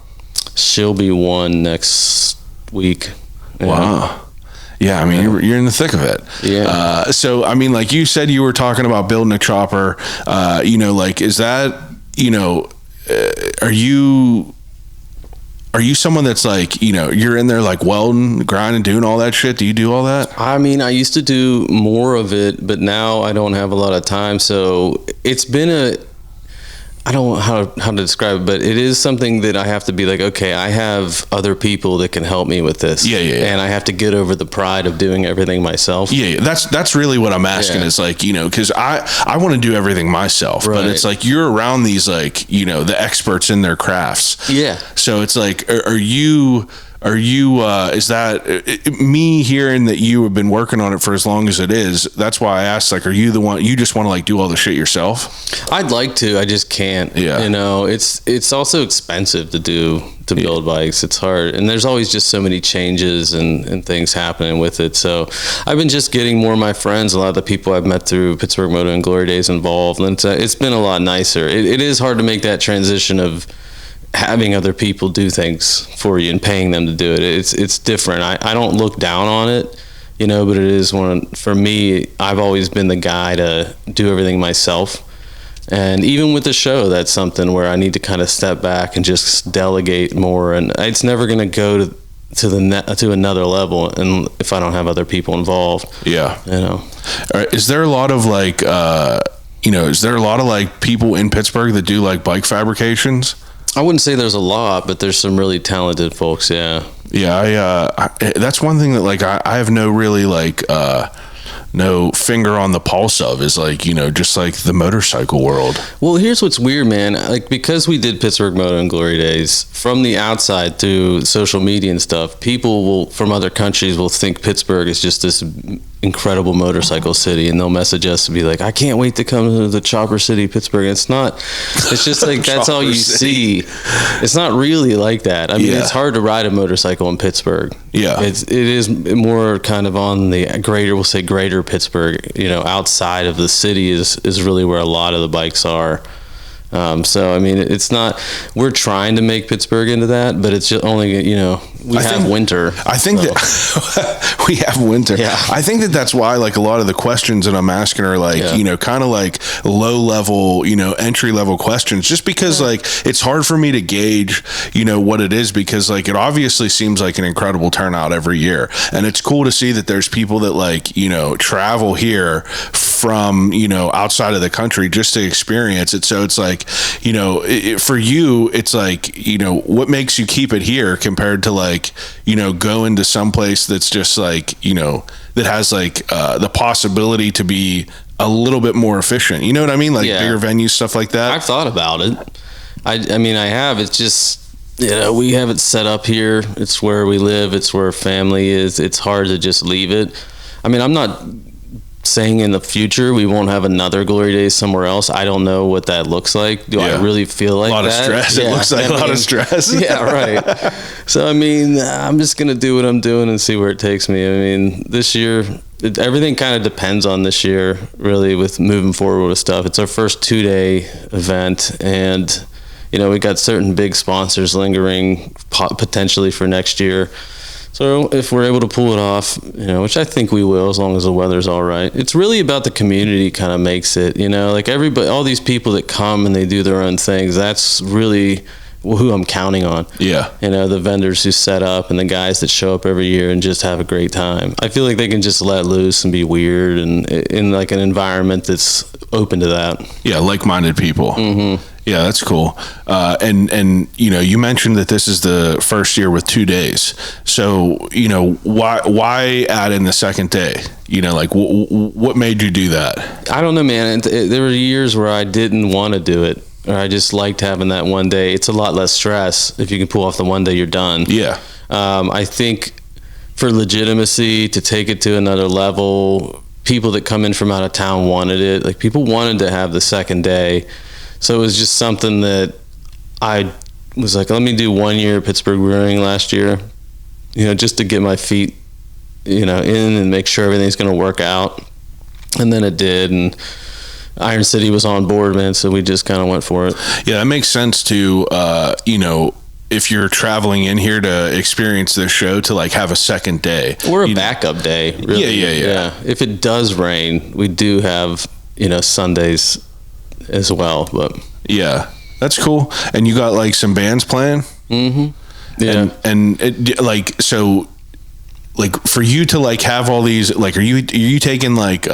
She'll be 1 next week. Wow. Yeah, I mean, you're in the thick of it. Yeah. So, I mean, like you said, you were talking about building a chopper. Is that, are you someone that's you're in there welding, grinding, doing all that shit? Do you do all that? I mean, I used to do more of it, but now I don't have a lot of time. So it's been I don't know how to describe it, but it is something that I have to be okay, I have other people that can help me with this. Yeah. And I have to get over the pride of doing everything myself. Yeah. That's really what I'm asking is because I want to do everything myself, but it's you're around these the experts in their crafts. Yeah. So it's is that me hearing that you have been working on it for as long as it is? That's why I asked, are you the one, you just want to do all the shit yourself? I'd like to, I just can't. Yeah. It's also expensive to build bikes. It's hard. And there's always just so many changes and things happening with it. So I've been just getting more of my friends, a lot of the people I've met through Pittsburgh Moto and Glory Daze involved. And it's been a lot nicer. It is hard to make that transition of having other people do things for you and paying them to do it. It's different. I don't look down on it, you know, but it is for me, I've always been the guy to do everything myself. And even with the show, that's something where I need to kind of step back and just delegate more. And it's never going to go to another level, and if I don't have other people involved. Yeah. You know. All right, is there a lot of like, is there a lot of like people in Pittsburgh that do like bike fabrications? I wouldn't say there's a lot, but there's some really talented folks. Yeah. Yeah. That's one thing that like I have no really like, no finger on the pulse of is like, you know, just like the motorcycle world. Well, here's what's weird, man. Like, because we did Pittsburgh Moto and Glory Days, from the outside through social media and stuff, people from other countries will think Pittsburgh is just this incredible motorcycle city, and they'll message us and be like, I can't wait to come to the Chopper City, Pittsburgh. It's not, it's just like, that's all you see. It's not really like that. I mean, it's hard to ride a motorcycle in Pittsburgh. Yeah. It is more kind of on the greater Pittsburgh, you know, outside of the city is really where a lot of the bikes are. So I mean, it's not, we're trying to make Pittsburgh into that, but it's just only, you know, we have winter. I think that we have winter. Yeah. I think that that's why like a lot of the questions that I'm asking are like, you know, kind of like low level, you know, entry level questions, just because like it's hard for me to gauge, you know, what it is, because like it obviously seems like an incredible turnout every year. And it's cool to see that there's people that like, you know, travel here from, you know, outside of the country just to experience it. So it's like, you know, for you, it's like, you know, what makes you keep it here compared to like, you know, going to someplace that's just like, you know, that has like the possibility to be a little bit more efficient. You know what I mean? Like bigger venues, stuff like that. I've thought about it. I mean, I have. It's just, you know, we have it set up here. It's where we live. It's where family is. It's hard to just leave it. I mean, I'm not saying in the future we won't have another Glory Days somewhere else. I don't know what that looks like. Do I really feel like that? A lot of stress. It looks like a lot of stress. Yeah, right. So I mean, I'm just gonna do what I'm doing and see where it takes me. I mean, this year, everything kind of depends on this year, really, with moving forward with stuff. It's our first 2-day event, and you know, we got certain big sponsors lingering potentially for next year. So if we're able to pull it off, you know, which I think we will, as long as the weather's all right. It's really about the community kind of makes it, you know, like everybody, all these people that come and they do their own things. That's really who I'm counting on. Yeah. You know, the vendors who set up and the guys that show up every year and just have a great time. I feel like they can just let loose and be weird and in like an environment that's open to that. Yeah. Like-minded people. Mm-hmm. Yeah, that's cool. And you know, you mentioned that this is the first year with 2 days. So, you know, why add in the second day? You know, like what made you do that? I don't know, man. There were years where I didn't want to do it, or I just liked having that one day. It's a lot less stress if you can pull off the one day you're done. Yeah. I think for legitimacy, to take it to another level, people that come in from out of town wanted it. Like, people wanted to have the second day. So it was just something that I was like, let me do 1 year Pittsburgh Brewing last year, you know, just to get my feet, you know, in and make sure everything's going to work out. And then it did. And Iron City was on board, man. So we just kind of went for it. Yeah, that makes sense to, you know, if you're traveling in here to experience this show, to like have a second day. Or a backup day. Really. Yeah. If it does rain, we do have, you know, Sundays as well, but yeah, that's cool. And you got like some bands playing. Yeah. And it, like, so like for you to like have all these, like, are you taking like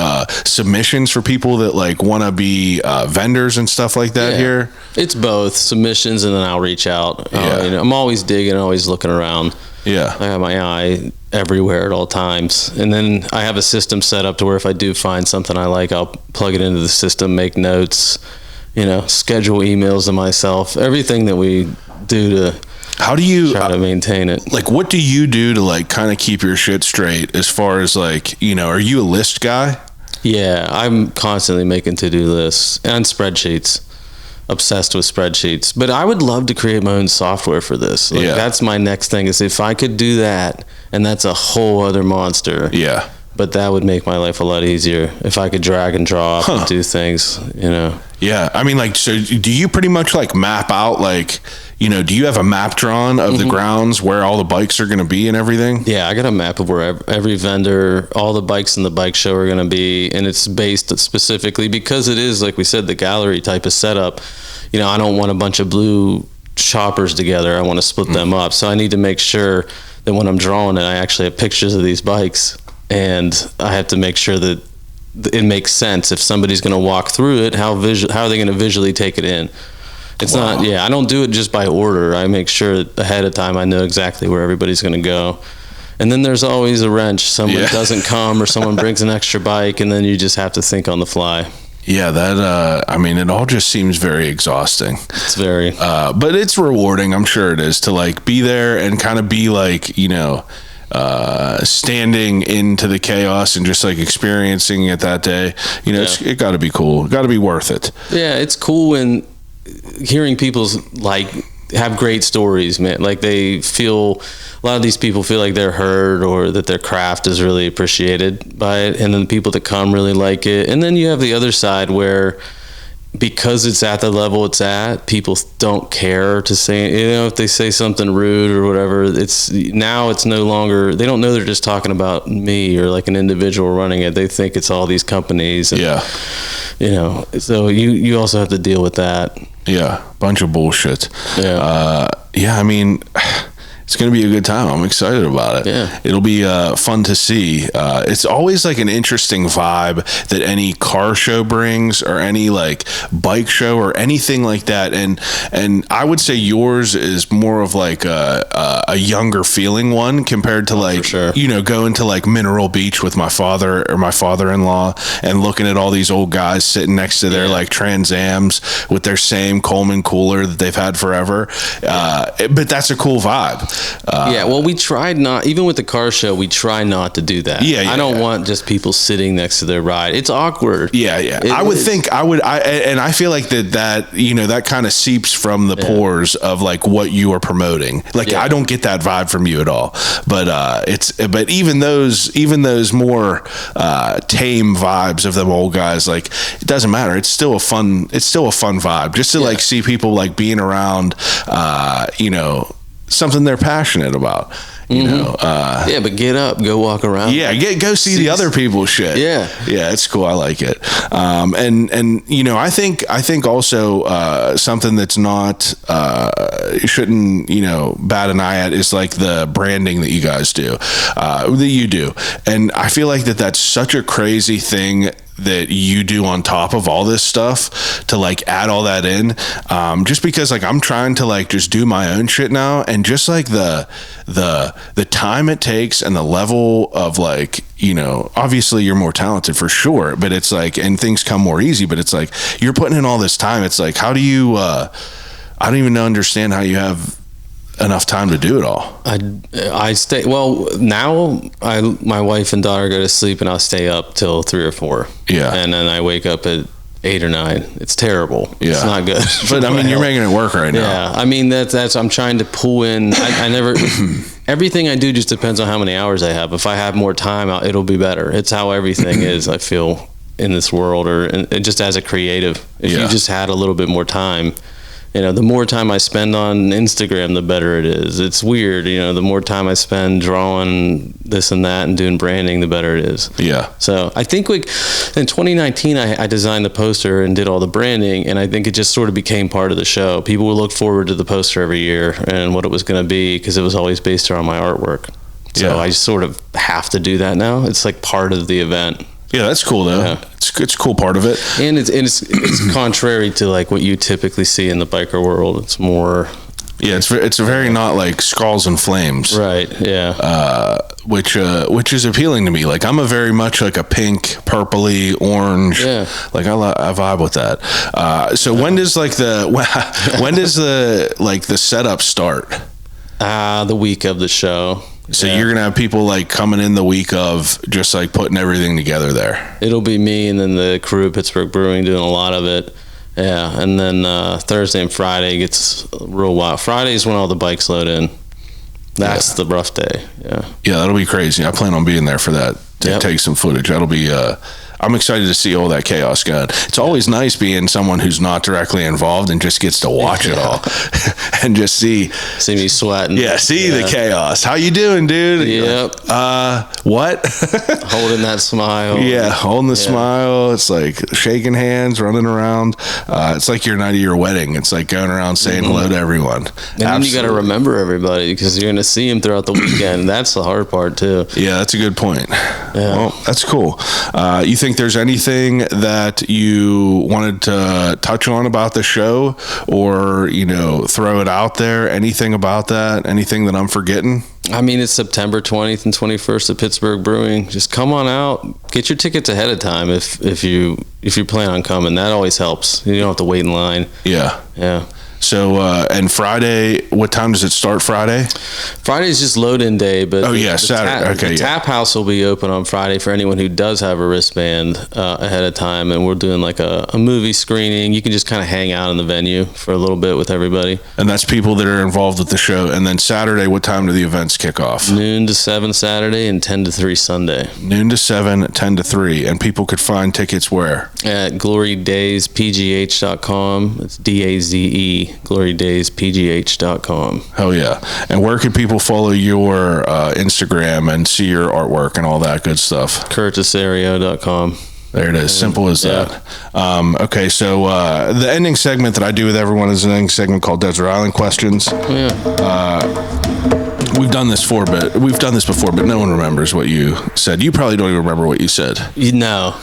submissions for people that like want to be vendors and stuff like that here? It's both submissions, and then I'll reach out. You know, I'm always digging, always looking around. Yeah, I have my eye everywhere at all times. And then I have a system set up to where if I do find something I like, I'll plug it into the system, make notes, you know, schedule emails to myself, everything that we do to how do you try to maintain it. Like, what do you do to like kind of keep your shit straight as far as like, you know, are you a list guy? Yeah, I'm constantly making to-do lists and spreadsheets. Obsessed with spreadsheets, but I would love to create my own software for this. Like, that's my next thing, is if I could do that, and that's a whole other monster. Yeah. But that would make my life a lot easier if I could drag and drop and do things, you know. Yeah. I mean, like, so do you pretty much like map out like, do you have a map drawn of the grounds where all the bikes are going to be and everything? Yeah, I got a map of where every vendor, all the bikes in the bike show are going to be, and it's based specifically because it is, like we said, the gallery type of setup. I don't want a bunch of blue choppers together. I want to split them up. So I need to make sure that when I'm drawing it, I actually have pictures of these bikes, and I have to make sure that it makes sense. If somebody's going to walk through it, how are they going to visually take it in? It's not, I don't do it just by order. I make sure ahead of time I know exactly where everybody's going to go. And then there's always a wrench. Someone doesn't come, or someone brings an extra bike, and then you just have to think on the fly. Yeah, that, it all just seems very exhausting. It's very. But it's rewarding, I'm sure it is, to like be there and kind of be like, standing into the chaos and just like experiencing it that day. It got to be cool. It got to be worth it. Yeah, it's cool when hearing people's have great stories, man. Like a lot of these people feel like they're heard, or that their craft is really appreciated by it, and then the people that come really like it. And then you have the other side where, because it's at the level it's at, people don't care to say, if they say something rude or whatever, it's no longer, they don't know they're just talking about me or like an individual running it. They think it's all these companies. And, so you also have to deal with that. Yeah. Bunch of bullshit. Yeah. It's going to be a good time. I'm excited about it. Yeah. It'll be fun to see. It's always like an interesting vibe that any car show brings, or any like bike show or anything like that. And I would say yours is more of like a younger feeling one compared to going to like Mineral Beach with my father or my father-in-law and looking at all these old guys sitting next to their like Trans Ams with their same Coleman cooler that they've had forever. But that's a cool vibe. We tried not, even with the car show, we try not to do that. I don't want just people sitting next to their ride. It's awkward. I feel like that kind of seeps from the pores of like what you are promoting. I don't get that vibe from you at all. But even those more tame vibes of them old guys, like, it doesn't matter. It's still a fun vibe just to like see people like being around, something they're passionate about, but get up, go walk around. Go see the other people's shit. It's cool. I like it. I think also something that's not you shouldn't bat an eye at is like the branding that you guys do, that you do. And I feel like that's such a crazy thing that you do on top of all this stuff to like add all that in, just because like I'm trying to like just do my own shit now, and just like the time it takes and the level of like, obviously you're more talented for sure, but it's like, and things come more easy, but it's like you're putting in all this time. It's like, how do you I don't even understand how you have enough time to do it all. I stay, now my wife and daughter go to sleep, and I'll stay up till 3 or 4. And then I wake up at 8 or 9. It's terrible. It's not good. But you're making it work right now. That's I'm trying to pull in. I never everything I do just depends on how many hours I have. If I have more time, it'll be better. It's how everything is, I feel, in this world, or just as a creative. If you just had a little bit more time, the more time I spend on Instagram, the better it is. It's weird, the more time I spend drawing this and that and doing branding, the better it is. So I think in 2019, I designed the poster and did all the branding, and I think it just sort of became part of the show. People would look forward to the poster every year and what it was going to be, because it was always based around my artwork. So I sort of have to do that now. It's like part of the event. Yeah, that's cool though. Yeah. It's a cool part of it. And it's contrary to like what you typically see in the biker world. It's more. Yeah, it's very not like skulls and flames. Right. Yeah. Which is appealing to me. Like I'm a very much like a pink, purpley, orange. Yeah. Like I vibe with that. So when does the setup start? The week of the show. So you're going to have people like coming in the week of, just like putting everything together there. It'll be me and then the crew at Pittsburgh Brewing doing a lot of it. Yeah. And then Thursday and Friday gets real wild. Friday's when all the bikes load in. That's the rough day. Yeah. Yeah, that'll be crazy. I plan on being there for that to take some footage. That'll be I'm excited to see all that chaos going. It's always nice being someone who's not directly involved and just gets to watch it all and just see me sweating. Yeah, see the chaos. How you doing, dude? Yep. What? Holding that smile. Yeah, holding the smile. It's like shaking hands, running around. It's like your night of your wedding. It's like going around saying hello to everyone. And then you got to remember everybody because you're going to see them throughout the weekend. That's the hard part too. Yeah, that's a good point. Yeah. Well, that's cool. You think there's anything that you wanted to touch on about the show, or throw it out there? Anything about that? Anything that I'm forgetting? I mean, it's September 20th and 21st at Pittsburgh Brewing. Just come on out. Get your tickets ahead of time if you plan on coming. That always helps. You don't have to wait in line. Yeah. Yeah. So, and Friday, what time does it start Friday? Friday's just load-in day, but Saturday. The tap house will be open on Friday for anyone who does have a wristband ahead of time, and we're doing like a movie screening. You can just kind of hang out in the venue for a little bit with everybody. And that's people that are involved with the show. And then Saturday, what time do the events kick off? Noon to 7 Saturday and 10 to 3 Sunday. Noon to 7, 10 to 3. And people could find tickets where? At glorydazepgh.com. It's DAZE. glorydazepgh.com. Hell yeah. And where can people follow your Instagram and see your artwork and all that good stuff? KurtDiserio.com. There it is. Simple as that. Okay, so the ending segment that I do with everyone is an ending segment called Desert Island Questions. We've done this before, but no one remembers what you said. You probably don't even remember what you said. No.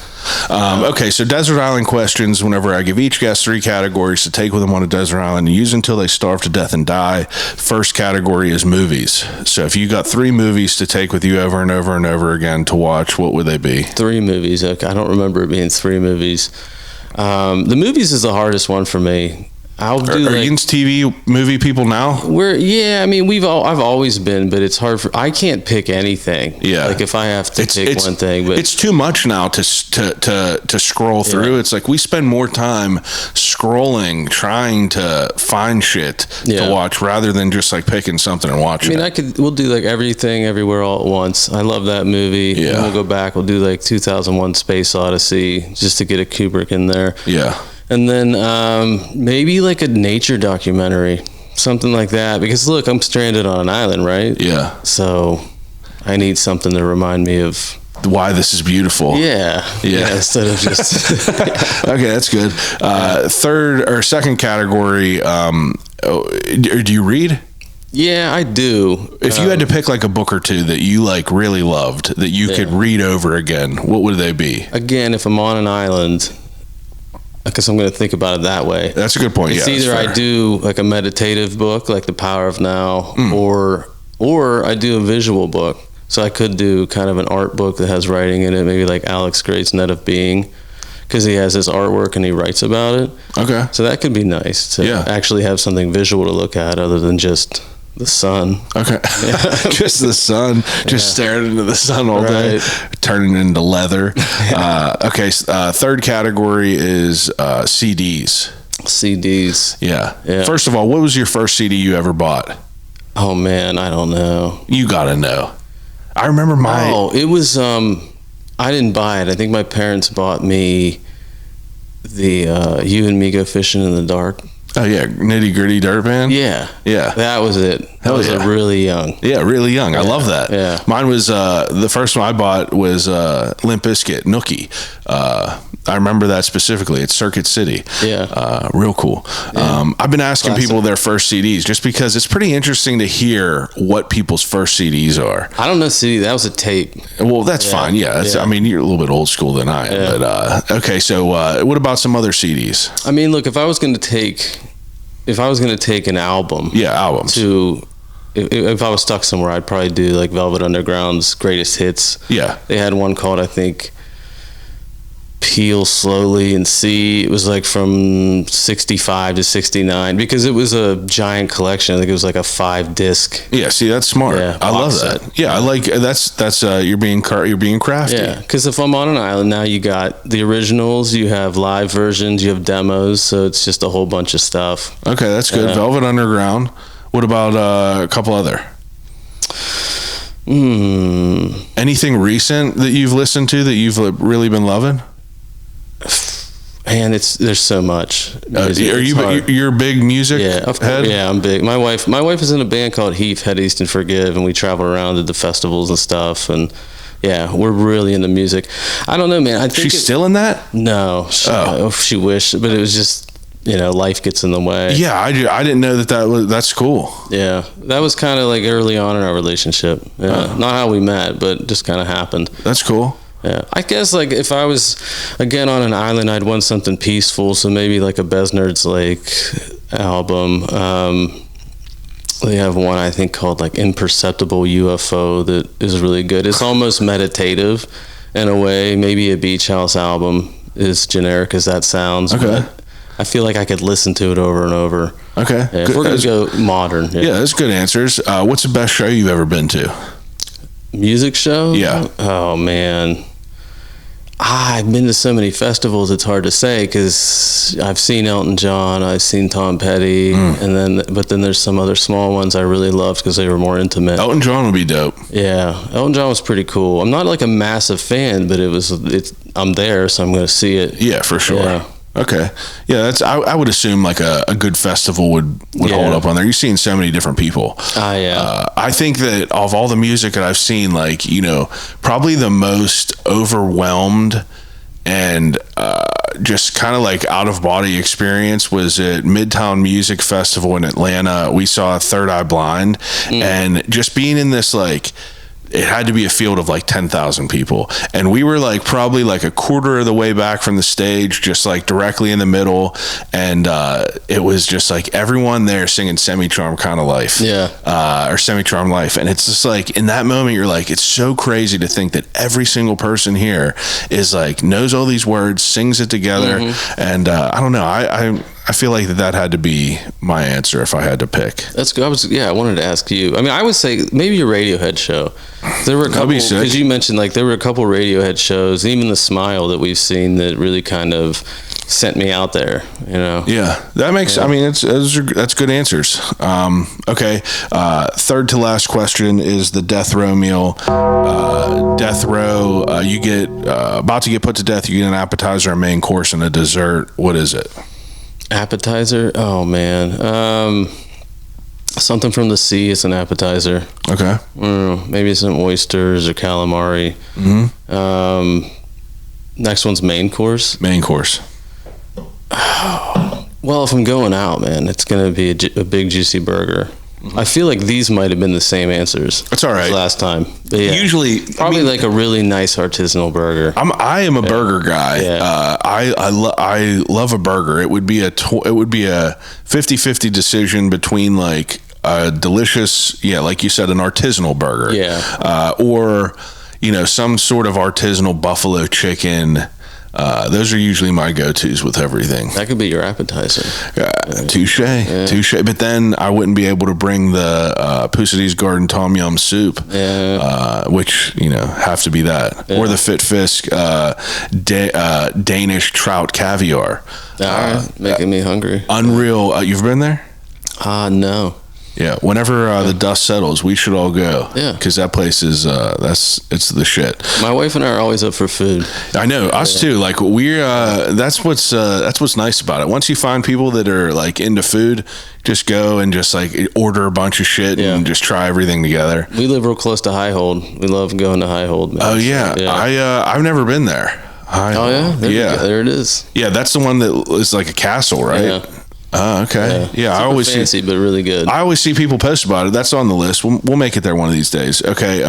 Okay, so Desert Island Questions. Whenever I give each guest 3 categories to take with them on a desert island and use until they starve to death and die. First category is movies. So if you got 3 movies to take with you over and over and over again to watch, what would they be? 3 movies. Okay, I don't remember it being 3 movies. The movies is the hardest one for me. Are you TV movie people now? I've always been, but it's hard I can't pick anything. Yeah. Like if I have to pick one thing, but it's too much now to scroll through. It's like we spend more time scrolling, trying to find shit to watch rather than just like picking something and watching. We'll do like Everything Everywhere All at Once. I love that movie. Yeah. And we'll go back. We'll do like 2001 Space Odyssey just to get a Kubrick in there. Yeah. And then maybe like a nature documentary, something like that. Because look, I'm stranded on an island, right? Yeah. So I need something to remind me of why this is beautiful. Yeah. Instead of just okay, that's good. Third or second category. Do you read? Yeah, I do. If you had to pick like a book or 2 that you like really loved that you could read over again, what would they be? Again, if I'm on an island, because I'm going to think about it that way. That's a good point. It's either I do like a meditative book, like The Power of Now, or I do a visual book. So I could do kind of an art book that has writing in it, maybe like Alex Great's Net of Being, because he has his artwork and he writes about it. Okay. So that could be nice to actually have something visual to look at other than just the sun. Okay. Just the sun, just staring into the sun all day, turning into leather. Okay. Third category is CDs. Yeah. First of all, what was your first CD you ever bought? Oh man, I don't know. You gotta know. I remember it was I didn't buy it. I think my parents bought me the You and Me Go Fishing in the Dark. Oh yeah, Nitty Gritty Dirt Band. Yeah, that was it. I was really young. Yeah, really young. I love that. Yeah, mine was the first one I bought was Limp Bizkit, Nookie. I remember that specifically. It's Circuit City. Yeah, real cool. Yeah. I've been asking people their first CDs just because it's pretty interesting to hear what people's first CDs are. I don't know CD. That was a tape. Well, that's fine. Yeah, I mean, you're a little bit old school than I am. But okay, so what about some other CDs? I mean, look, if I was going to take an album, albums. If I was stuck somewhere, I'd probably do like Velvet Underground's Greatest Hits. Yeah, they had one called, I think, Peel Slowly and See. It was like from 65 to 69 because it was a giant collection. I think it was like a 5-disc. Yeah, see, that's smart. I love that. Set. Yeah, I like that's you're being crafty. Yeah, because if I'm on an island now, you got the originals, you have live versions, you have demos, so it's just a whole bunch of stuff. Okay, that's good. Velvet Underground. What about a couple other? Anything recent that you've listened to that you've really been loving? And there's so much. You're a big music head? Yeah, I'm big. My wife is in a band called Heath, Head East and Forgive, and we travel around to the festivals and stuff. And yeah, we're really into music. I don't know, man. I think she's still in that? No, she wished, but it was just life gets in the way. Yeah, I didn't know that's cool. Yeah, that was kind of like early on in our relationship. Yeah, not how we met, but just kind of happened. That's cool. Yeah, I guess like if I was again on an island, I'd want something peaceful. So maybe like a Besnard's Lake album. They have one I think called like Imperceptible UFO that is really good. It's almost meditative in a way. Maybe a Beach House album, as generic as that sounds. Okay. I feel like I could listen to it over and over. Okay. Yeah, if we're gonna go modern. Yeah, that's good answers. What's the best show you've ever been to? Music show? Yeah. Oh man. I've been to so many festivals, it's hard to say, because I've seen Elton John, I've seen Tom Petty, but then there's some other small ones I really loved because they were more intimate. Elton John would be dope. Yeah, Elton John was pretty cool. I'm not like a massive fan, but I'm there, so I'm going to see it. Yeah, for sure. Yeah. Okay. Yeah, I would assume like a good festival would hold up on there. You've seen so many different people. Yeah. I think that of all the music that I've seen, like, probably the most overwhelmed and just kind of like out of body experience was at Midtown Music Festival in Atlanta. We saw Third Eye Blind, and just being in this like, it had to be a field of like 10,000 people. And we were like probably like a quarter of the way back from the stage, just like directly in the middle. And it was just like everyone there singing Semi-Charm Kind of Life. Yeah. Or Semi-Charm Life. And it's just like in that moment, you're like, it's so crazy to think that every single person here is like, knows all these words, sings it together. And I don't know. I feel like that had to be my answer if I had to pick. That's good. I wanted to ask you. I mean, I would say maybe a Radiohead show. There were a couple, because you mentioned like there were a couple Radiohead shows, even the Smile that we've seen that really kind of sent me out there. Yeah, that makes. Yeah. I mean, that's good answers. Okay, third to last question is the death row meal. Death row, you get about to get put to death. You get an appetizer, a main course, and a dessert. What is it? Appetizer? Oh man, something from the sea is an appetizer. Okay. Maybe some oysters or calamari. Next one's main course. Main course. Well, if I'm going out, man, it's gonna be a big juicy burger. I feel like these might have been the same answers. That's all right. Last time. Yeah. Usually, probably like a really nice artisanal burger. I am a burger guy. Yeah. I love a burger. It would be a 50-50 decision between like a delicious, like you said, an artisanal burger. Yeah. Or some sort of artisanal buffalo chicken. Those are usually my go-tos with everything. That could be your appetizer. Touche. But then I wouldn't be able to bring the Poussey's Garden Tom Yum soup, which have to be that, or the Fit Fisk Danish trout caviar. All right, making me hungry. Unreal. You've been there? No. Yeah, whenever the dust settles, we should all go. Yeah, because that place is it's the shit. My wife and I are always up for food. I know, us too. Like we're that's what's nice about it. Once you find people that are like into food, just go and just like order a bunch of shit and just try everything together. We live real close to High Hold. We love going to High Hold. Man. Oh yeah, I've never been there. There it is. Yeah, that's the one that is like a castle, right? Yeah. Oh, okay. Yeah, I always fancy, but really good. I always see people post about it. That's on the list. We'll make it there one of these days. Okay.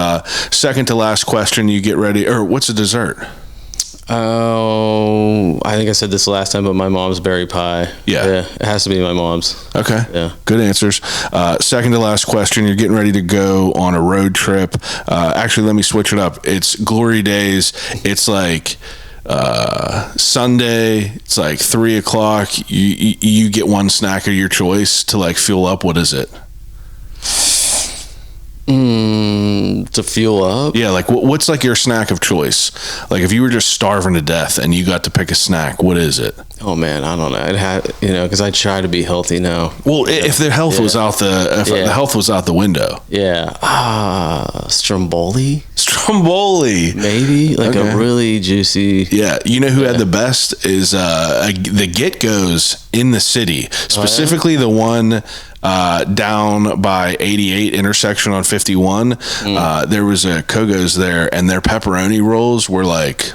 Second to last question. You get ready. Or what's a dessert? Oh, I think I said this last time, but my mom's berry pie. Yeah. It has to be my mom's. Okay. Yeah. Good answers. Second to last question. You're getting ready to go on a road trip. Actually, let me switch it up. It's Glory Daze. It's like Sunday, it's like 3:00. You get one snack of your choice to like fuel up. What is it? to fuel up. Yeah, like what's like your snack of choice? Like if you were just starving to death and you got to pick a snack, what is it? Oh man, I don't know. It had, because I try to be healthy now. Well, if the health was out the health was out the window. Yeah. Stromboli. Stromboli. Maybe like a really juicy. Yeah, you know who had the best is the Get Goes in the city, specifically the one down by 88 intersection on 51. There was a Kogo's there, and their pepperoni rolls were like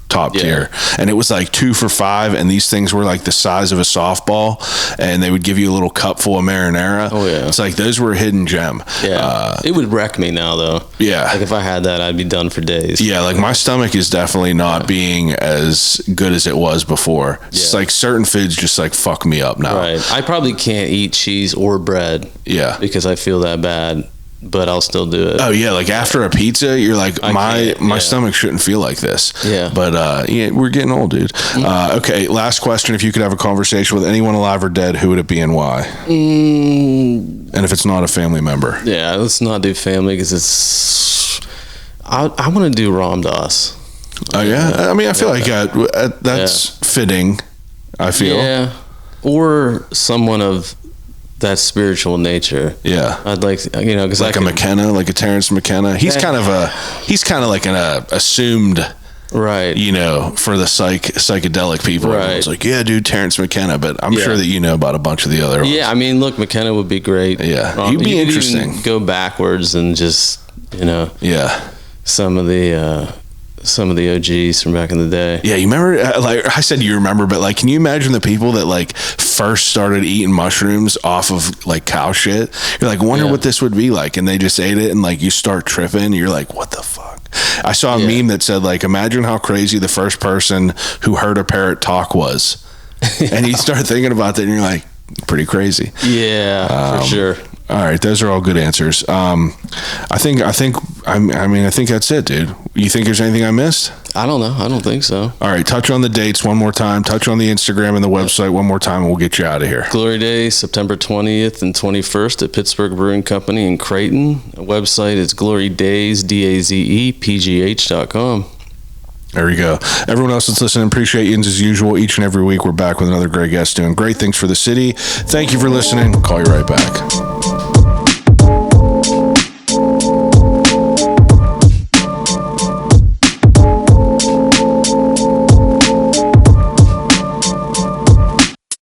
top tier, and it was like 2 for $5, and these things were like the size of a softball, and they would give you a little cup full of marinara. It's like those were a hidden gem. It would wreck me now though. Like if I had that, I'd be done for days. Like my stomach is definitely not being as good as it was before. It's like certain foods just like fuck me up now. I probably can't eat cheese or bread because I feel that bad, but I'll still do it. Like after a pizza, you're like, my stomach shouldn't feel like this. But we're getting old, dude. Okay, last question. If you could have a conversation with anyone alive or dead, who would it be and why? And if it's not a family member? Let's not do family, because it's... I want to do Ram Dass. Oh, yeah? I mean, I feel like that's fitting, I feel. Or someone of that spiritual nature. I'd like, because like a McKenna, like a Terrence McKenna. He's kind of like an assumed, for the psychedelic people. It's like, yeah, dude, Terrence McKenna, but I'm sure that you know about a bunch of the other ones. I mean, look, McKenna would be great. He'd be interesting. Even go backwards and just, some of the OGs from back in the day. Yeah, you remember, like I said, you remember, but like, can you imagine the people that like first started eating mushrooms off of like cow shit? You're like, wonder what this would be like. And they just ate it, and like you start tripping. You're like, what the fuck? I saw a meme that said like, imagine how crazy the first person who heard a parrot talk was. And you start thinking about that, and you're like, pretty crazy. For sure. All right, those are all good answers. I think that's it, dude. You think there's anything I missed? I don't know. I don't think so. All right, touch on the dates one more time. Touch on the Instagram and the website one more time, and we'll get you out of here. Glory Daze, September 20th and 21st at Pittsburgh Brewing Company in Creighton. The website is glorydaze, DAZEPGH.com. There we go. Everyone else that's listening, appreciate you. As usual, each and every week, we're back with another great guest doing great things for the city. Thank you for listening. We'll call you right back.